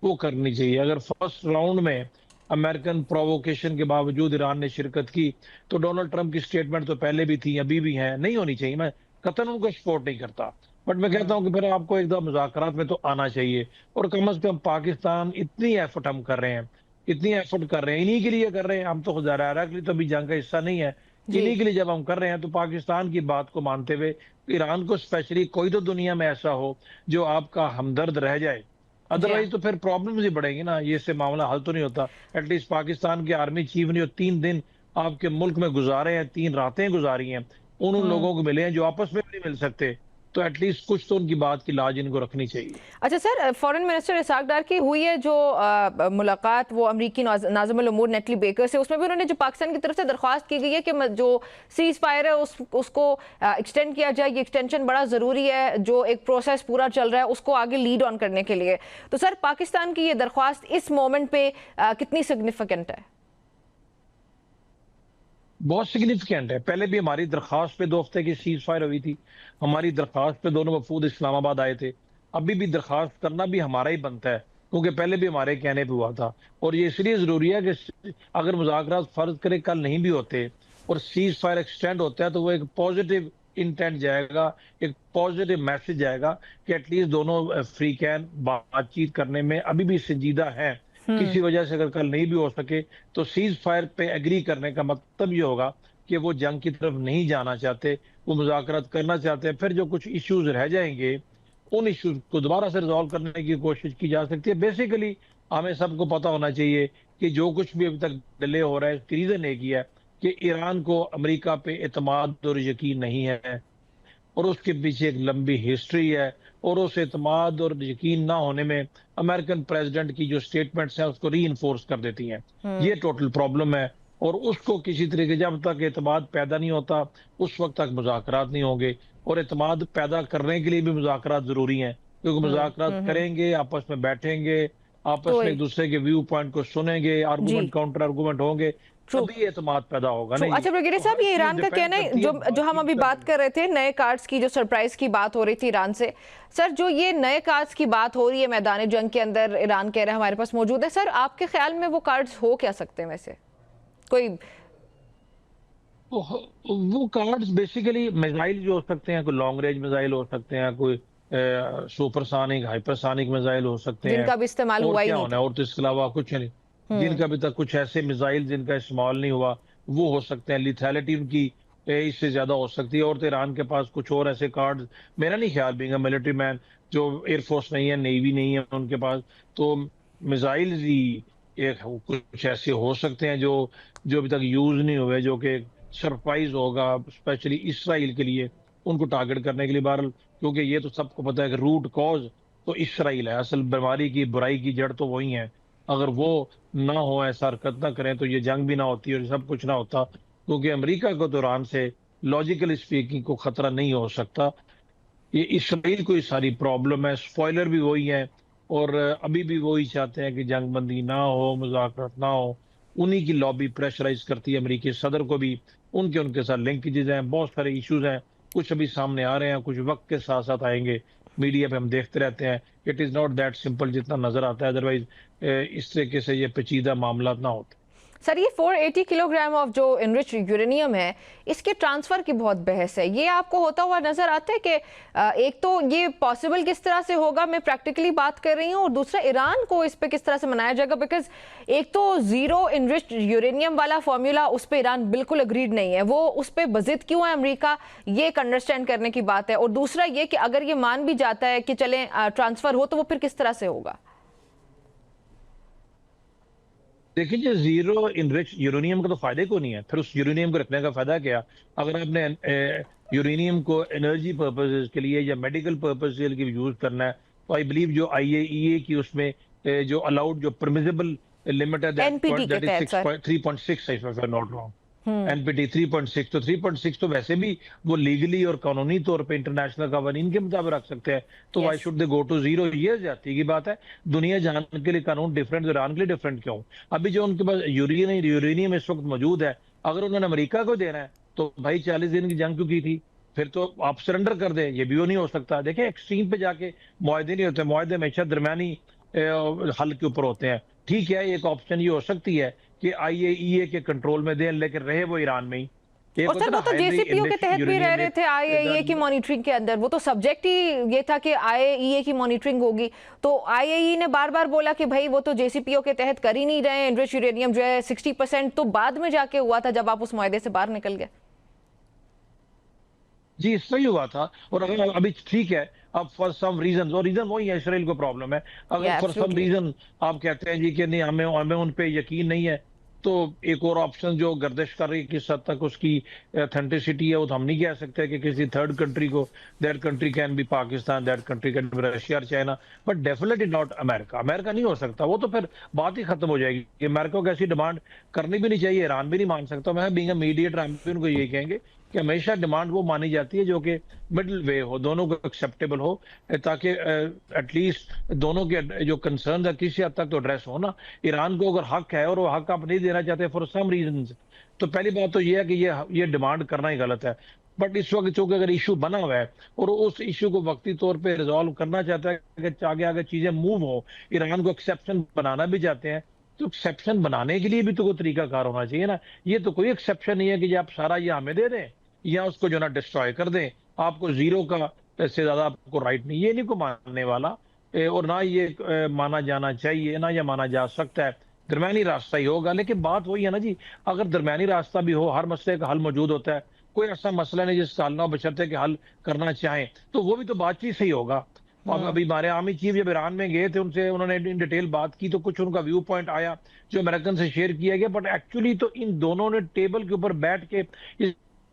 वो करनी चाहिए। अगर फर्स्ट राउंड में अमेरिकन प्रोवोकेशन के बावजूद ईरान ने शिरकत की, तो डोनाल्ड ट्रंप की स्टेटमेंट तो पहले भी थी, अभी भी है, नहीं होनी चाहिए। मैं कतन उनको सपोर्ट नहीं करता, बट मैं कहता हूं कि फिर आपको एकदम मुज़ाकरात में तो आना चाहिए। और कम से कम पाकिस्तान इतनी एफर्ट हम कर रहे हैं, इतनी एफर्ट कर रहे हैं, इन्हीं के लिए कर रहे हैं। हम तो डायरेक्टली तो अभी जंग का हिस्सा नहीं है। जी। इन्हीं के लिए जब हम कर रहे हैं, तो पाकिस्तान की बात को मानते हुए ईरान को स्पेशली कोई तो दुनिया में ऐसा हो जो आपका हमदर्द रह जाए। जी हाँ। अदरवाइज तो फिर प्रॉब्लम्स ही बढ़ेंगी ना, ये से मामला हल तो नहीं होता। एटलीस्ट पाकिस्तान के आर्मी चीफ ने जो 3 दिन आपके मुल्क में गुजारे हैं, 3 रातें गुजारी हैं, उन हम्म। लोगों को मिले हैं जो आपस में भी नहीं मिल सकते। तो एटलीस्ट कुछ तो उनकी बात की लाज इनको रखनी चाहिए। अच्छा सर, फॉरेन मिनिस्टर इसाक डार की हुई है जो मुलाकात वो अमरीकी नाज़िमुल उमूर नेटली बेकर से, उसमें भी उन्होंने जो पाकिस्तान की तरफ से दरख्वास्त की गई है कि जो सीज फायर है उसको एक्सटेंड किया जाए। ये एक्सटेंशन बड़ा ज़रूरी है, जो एक प्रोसेस पूरा चल रहा है उसको आगे लीड ऑन करने के लिए। तो सर, पाकिस्तान की ये दरख्वास्त इस मोमेंट पे कितनी सिग्निफिकेंट है? बहुत सिग्निफिकेंट है। पहले भी हमारी दरख्वास्त पे 2 हफ्ते की सीज फायर हुई थी, हमारी दरख्वास्त पे दोनों वफूद इस्लामाबाद आए थे। अभी भी दरख्वास्त करना भी हमारा ही बनता है, क्योंकि पहले भी हमारे कहने पे हुआ था। और ये इसलिए जरूरी है कि अगर मुज़ाकरात फर्ज करे कल नहीं भी होते और सीज फायर एक्सटेंड होता है, तो वो एक पॉजिटिव इंटेंट जाएगा, एक पॉजिटिव मैसेज जाएगा कि एटलीस्ट दोनों फ्री कैन बातचीत करने में अभी भी संजीदा है। किसी वजह से अगर कल नहीं भी हो सके, तो सीज फायर पे एग्री करने का मतलब ये होगा कि वो जंग की तरफ नहीं जाना चाहते, वो मुज़ाकरात करना चाहते हैं। फिर जो कुछ इश्यूज रह जाएंगे, उन इश्यूज को दोबारा से रिजॉल्व करने की कोशिश की जा सकती है। बेसिकली हमें सबको पता होना चाहिए कि जो कुछ भी अभी तक डिले हो रहा है, इसकी रीजन एक ही है कि ईरान को अमेरिका पे एतमाद और यकीन नहीं है, और उसके पीछे एक लंबी हिस्ट्री है। और उस एतमाद और यकीन ना होने में अमेरिकन प्रेसिडेंट की जो स्टेटमेंट्स हैं उसको री इन्फोर्स कर देती हैं। ये टोटल प्रॉब्लम है। और उसको किसी तरीके, जब तक एतमाद पैदा नहीं होता उस वक्त तक मुज़ाकरात नहीं होंगे। और एतमाद पैदा करने के लिए भी मुज़ाकरात जरूरी हैं, क्योंकि मुज़ाकरात करेंगे, आपस में बैठेंगे, आपस तो में एक दूसरे के व्यू पॉइंट को सुनेंगे, जी। आर्गूमेंट काउंटर आर्गूमेंट होंगे, ट्रू। तभी एतमाद पैदा होगा ना जी। अच्छा ब्रिगेडियर तो साहब, हर ये चीज ईरान का डिपेंड कहना है, करती है जो हम अभी बातचीत बात कर रहे थे नए कार्ड्स की, जो सरप्राइज की बात हो रही थी ईरान से, सर जो ये नए कार्ड्स की बात हो रही है मैदान जंग के अंदर, ईरान कह रहा है हमारे पास मौजूद है, सर आपके ख्याल में वो कार्ड्स हो क्या सकते हैं वैसे? कोई वो कार्ड्स बेसिकली मिसाइल जो हो सकते हैं, कोई लॉन्ग रेंज मिसाइल हो सकते हैं, कोई सुपरसोनिक हाइपरसोनिक मिसाइल हो सकते हैं। जिनका भी इस्तेमाल और हुआ ही क्या नहीं होना था। है, और तो इसके अलावा कुछ नहीं। हम्म। जिनका अभी तक कुछ ऐसे मिसाइल जिनका इस्तेमाल नहीं हुआ वो हो सकते हैं। लिथैलिटी उनकी इससे ज्यादा हो सकती है। और तो ईरान के पास कुछ और ऐसे कार्ड, मेरा नहीं ख्याल, बीइंग अ मिलिट्री मैन, जो एयरफोर्स नहीं है, नेवी नहीं है उनके पास, तो मिसाइल ही एक कुछ ऐसे हो सकते हैं जो जो अभी तक यूज नहीं हुए, जो कि सरप्राइज होगा स्पेशली इसराइल के लिए, उनको टारगेट करने के लिए। बहरहाल क्योंकि ये तो सबको पता है कि रूट कॉज तो इसराइल है, असल बीमारी की बुराई की जड़ तो वही है। अगर वो ना हो, ऐसा हरकत ना करें, तो ये जंग भी ना होती और सब कुछ ना होता। क्योंकि अमेरिका को तो ईरान से लॉजिकल स्पीकिंग को खतरा नहीं हो सकता। ये इसराइल को ही सारी प्रॉब्लम है, स्पॉइलर भी वही है। और अभी भी वही चाहते हैं कि जंग बंदी ना हो, मुज़ाकरात ना हो। उन्हीं की लॉबी प्रेशराइज करती है अमेरिकी सदर को भी। उनके उनके साथ लिंकेजेस हैं, बहुत सारे इश्यूज हैं। कुछ अभी सामने आ रहे हैं, कुछ वक्त के साथ साथ आएंगे। मीडिया पे हम देखते रहते हैं। It is not that simple जितना नजर आता है। अदरवाइज इस तरीके से ये पेचीदा मामला ना होते। सर, ये 480 किलोग्राम ऑफ जो इनरिच यूरेनियम है, इसके ट्रांसफर की बहुत बहस है। ये आपको होता हुआ नजर आता है कि एक तो ये पॉसिबल किस तरह से होगा, मैं प्रैक्टिकली बात कर रही हूँ, और दूसरा ईरान को इस पे किस तरह से मनाया जाएगा? बिकॉज एक तो जीरो इनरिच यूरेनियम वाला फॉर्मूला, उस पर ईरान बिल्कुल अग्रीड नहीं है, वो उस पर बजिद क्यों है अमेरिका, ये एक अंडरस्टैंड करने की बात है। और दूसरा ये कि अगर ये मान भी जाता है कि चले ट्रांसफर हो, तो वो फिर किस तरह से होगा? देखिए जी, जीरो इनरिच यूरेनियम का तो फायदे को नहीं है। फिर उस यूरेनियम को रखने का फायदा क्या? अगर आपने यूरेनियम को एनर्जी पर्पसेस के लिए या मेडिकल पर्पस के लिए यूज करना है, तो आई बिलीव जो आईएईए की उसमें जो अलाउड, जो परमिसिबल लिमिट है, एनपीटी के दैट इज तहत sir. 3.6, if I am not wrong. Hmm. NPT 3.6, तो 3.6 तो वैसे भी वो लीगली और कानूनी तौर पे इंटरनेशनल कवानीन के मुताबिक रख सकते हैं। तो why yes. Should they go to zero? ये जाती की बात है। दुनिया जहां के लिए कानून डिफरेंट, ईरान के लिए डिफरेंट क्यों? अभी जो उनके पास यूरेनियम इस वक्त मौजूद है, अगर उन्होंने अमेरिका को देना है, तो भाई 40 दिन की जंग क्यों की थी? फिर तो आप सरेंडर कर दें। ये भी वो नहीं हो सकता। देखिए, एक्सट्रीम पे जाके मुआहदे नहीं होते। मुआहदे हमेशा दरमियानी हल के ऊपर होते हैं। ठीक है, एक ऑप्शन ये हो सकती है कि आईएईए के कंट्रोल में दें, लेकिन रहे वो ईरान में ही। एक और होता सर, है ना वो तो हाईली जेसीपीओ के इनरिच्ड तहत भी रह यूरेनियम, रहे एक थे आईएईए की मॉनिटरिंग के अंदर। वो तो सब्जेक्ट ही ये था कि आईएईए की मॉनिटरिंग होगी। तो आईएईए ने बार बार बोला कि भाई वो तो जेसीपीओ के तहत कर ही नहीं रहे। एनरिच यूरेनियम जो है 60% तो बाद में जाके हुआ था, जब आप उस मुआहदे से बाहर निकल गए। जी सही हुआ था। और अगर अभी ठीक है, अब फॉर सम रीजन, और रीजन वही है, इसराइल को प्रॉब्लम है। अगर या फॉर सम एब्सोल्युटली। रीजन आप कहते हैं जी कि नहीं, हमें हमें उन पे यकीन नहीं है, तो एक और ऑप्शन जो गर्दिश कर रही है, किस हद तक उसकी ऑथेंटिसिटी है वो तो हम नहीं कह सकते कि किसी थर्ड कंट्री को। That country can be Pakistan, that country can be Russia और China, but definitely not America. America नहीं हो सकता। वो तो फिर बात ही खत्म हो जाएगी कि अमेरिका को ऐसी डिमांड करनी भी नहीं चाहिए। ईरान भी नहीं मान सकता। मैं बीइंग अ मीडिएटर, हम भी उनको यही कहेंगे कि हमेशा डिमांड वो मानी जाती है जो कि मिडिल वे हो, दोनों को एक्सेप्टेबल हो, ताकि एटलीस्ट दोनों के जो कंसर्न है किसी हद तक तो एड्रेस हो ना। ईरान को अगर हक है और वो हक आप नहीं देना चाहते फॉर सम रीजन, तो पहली बात तो ये है कि ये डिमांड करना ही गलत है। बट इस वक्त चूंकि अगर इशू बना हुआ है और उस इशू को वक्ती तौर पे रिजॉल्व करना चाहता है कि आगे आगे चीजें मूव हो, ईरान को एक्सेप्शन बनाना भी चाहते हैं, तो एक्सेप्शन बनाने के लिए भी तो कोई तरीकाकार होना चाहिए ना। ये तो कोई एक्सेप्शन नहीं है कि आप सारा ये हमें दे दें या उसको जो ना डिस्ट्रॉय कर दें। आपको जीरो का से ज्यादा आपको राइट नहीं, ये नहीं को मानने वाला। और ना ये माना जाना चाहिए, ना ये माना जा सकता है। दरमियानी रास्ता ही होगा। लेकिन बात वही है ना जी, अगर दरमियानी रास्ता भी हो, हर मसले का हल मौजूद होता है। कोई ऐसा मसला नहीं जिसका हल ना हो, बशर्ते कि हल करना चाहें, तो वो भी तो बातचीत से ही होगा। अब अभी हमारे आर्मी चीफ जब ईरान में गए थे, उनसे उन्होंने इन डिटेल बात की, तो कुछ उनका व्यू पॉइंट आया जो अमेरिकन से शेयर किया गया। बट एक्चुअली तो इन दोनों ने टेबल के ऊपर बैठ के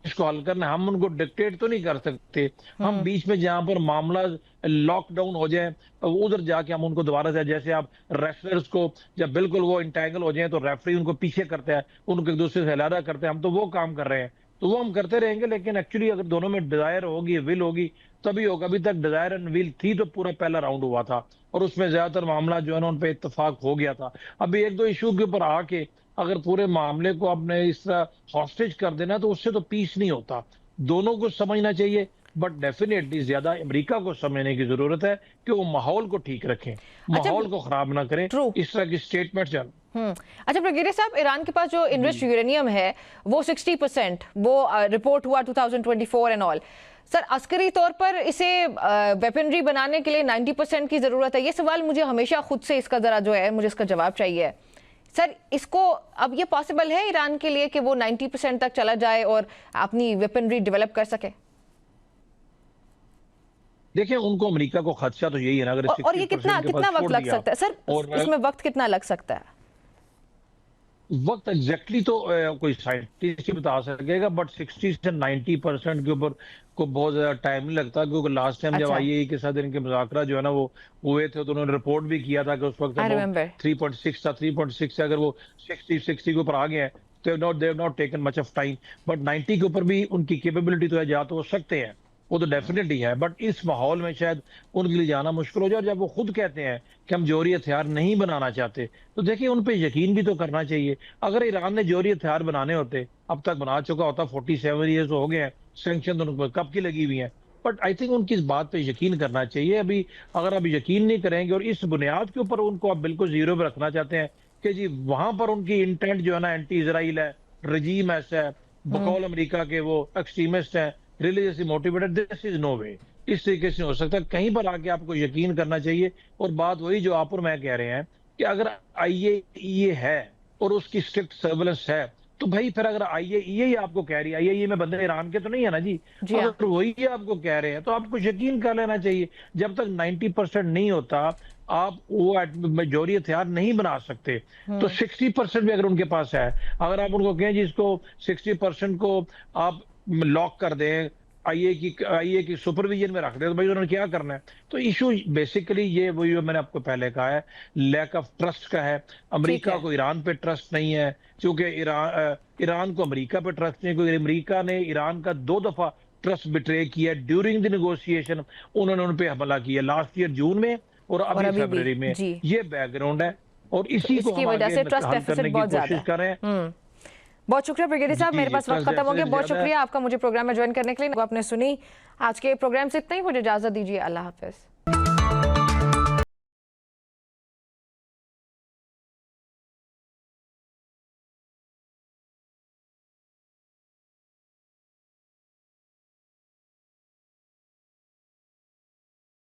इसको हल करना है। हम उनको डिक्टेट तो नहीं कर सकते। हम बीच में जहां पर मामला लॉकडाउन हो जाए, उधर जाके हम उनको दोबारा से, जैसे आप रेफलर्स को जब बिल्कुल वो इंटैंगल हो जाए तो रेफरी उनको पीछे करता है, उनको एक दूसरे से अलग करते हैं, हम तो वो काम कर रहे हैं, तो वो हम करते रहेंगे। लेकिन एक्चुअली अगर दोनों में डिजायर होगी, विल होगी, तभी होगा। अभी तक डिजायर एंड विल थी तो पूरा पहला राउंड हुआ था और उसमें ज्यादातर मामला जो है ना उन पे इत्तेफाक हो गया था। अभी एक दो इशू के ऊपर आके अगर पूरे मामले को आपने इस तरह हॉस्टेज कर देना, तो उससे तो पीस नहीं होता। दोनों को समझना चाहिए बट डेफिनेटली ज्यादा अमेरिका को समझने की जरूरत है कि वो माहौल को ठीक रखें, माहौल को खराब ना करें, इस तरह की स्टेटमेंट चल। अच्छा ब्रिगेडियर साहब, ईरान के पास जो इनरिच्ड यूरेनियम है वो 60%, वो रिपोर्ट हुआ 2024 एंड ऑल। सर, अस्करी तौर पर इसे वेपनरी बनाने के लिए 90% की जरूरत है। ये सवाल मुझे हमेशा खुद से इसका जरा जो है मुझे इसका जवाब चाहिए। सर, इसको अब ये पॉसिबल है ईरान के लिए कि वो 90% तक चला जाए और अपनी वेपनरी डेवलप कर सके? देखिए, उनको अमेरिका को खदशा तो यही है ना, अगर और ये कितना वक्त लग सकता है सर? और इसमें वक्त कितना लग सकता है? वक्त एग्जैक्टली तो कोई साइंटिस्ट ही बता सकेगा, बट 60 से 90% के ऊपर को बहुत ज्यादा टाइम नहीं लगता, क्योंकि लास्ट टाइम जब आईएई के साथ इनके मुज़ाकरा जो है ना वो हुए थे, तो उन्होंने रिपोर्ट भी किया था कि उस वक्त 3.6 था, 3.6 से अगर वो 60 के ऊपर आ गए हैं तो they have not taken much of time, but 90 के ऊपर भी उनकी कैपेबिलिटी तो है, जा तो हो सकते हैं, वो तो डेफिनेटली है, बट इस माहौल में शायद उनके लिए जाना मुश्किल हो जाए। और जब वो खुद कहते हैं कि हम जौहरी हथियार नहीं बनाना चाहते, तो देखिए उन पे यकीन भी तो करना चाहिए। अगर ईरान ने जौहरी हथियार बनाने होते, अब तक बना चुका होता, 47 ईयर्स हो गए हैं, सैंक्शन तो उनको कब की लगी हुई है, बट आई थिंक उनकी इस बात पे यकीन करना चाहिए। अभी अगर आप यकीन नहीं करेंगे और इस बुनियाद के ऊपर उनको आप बिल्कुल जीरो पे रखना चाहते हैं कि जी वहां पर उनकी इंटेंट जो है ना एंटी इजराइल है, रजीम ऐसा है, बकौल अमेरिका के वो एक्सट्रीमिस्ट है, religiously motivated, this is no way, इस तरीके से हो सकता है। कहीं पर आके आपको यकीन करना चाहिए। और बात वही जो आप और मैं कह रहे हैं कि अगर आईएईए है और उसकी स्ट्रिक्ट सर्वेलेंस है, तो भाई फिर अगर आईएईए ही आपको कह रही है, आईएईए में बंदे ईरान के तो नहीं है ना जी, अगर वही आपको कह रहे हैं तो आपको यकीन कर लेना चाहिए। जब तक 90% नहीं होता आप वो जौहरी हथियार नहीं बना सकते, तो 60% भी अगर उनके पास है, अगर आप उनको कहें जी इसको 60% को आप लॉक कर दें, आईए की सुपरविजन में रख दे, तो भाई उन्होंने क्या करना है। तो इशू बेसिकली ये वही जो मैंने आपको पहले कहा है, लैक ऑफ ट्रस्ट का है। अमेरिका को ईरान पे ट्रस्ट नहीं है, क्योंकि ईरान को अमेरिका पे ट्रस्ट नहीं, क्योंकि अमेरिका ने ईरान का 2 दफा ट्रस्ट बिट्रे किया ड्यूरिंग द नेगोशिएशन, उन्होंने उन पे हमला किया लास्ट ईयर जून में और अभी फरवरी में। ये बैकग्राउंड है और इसी को हम आगे हल करने की कोशिश कर रहे हैं। बहुत शुक्रिया ब्रिगेडियर साहब, मेरे पास वक्त खत्म हो गया। बहुत शुक्रिया आपका मुझे प्रोग्राम में ज्वाइन करने के लिए। आपने सुनी आज के प्रोग्राम से इतना ही, मुझे इजाजत दीजिए। अल्लाह हाफिज।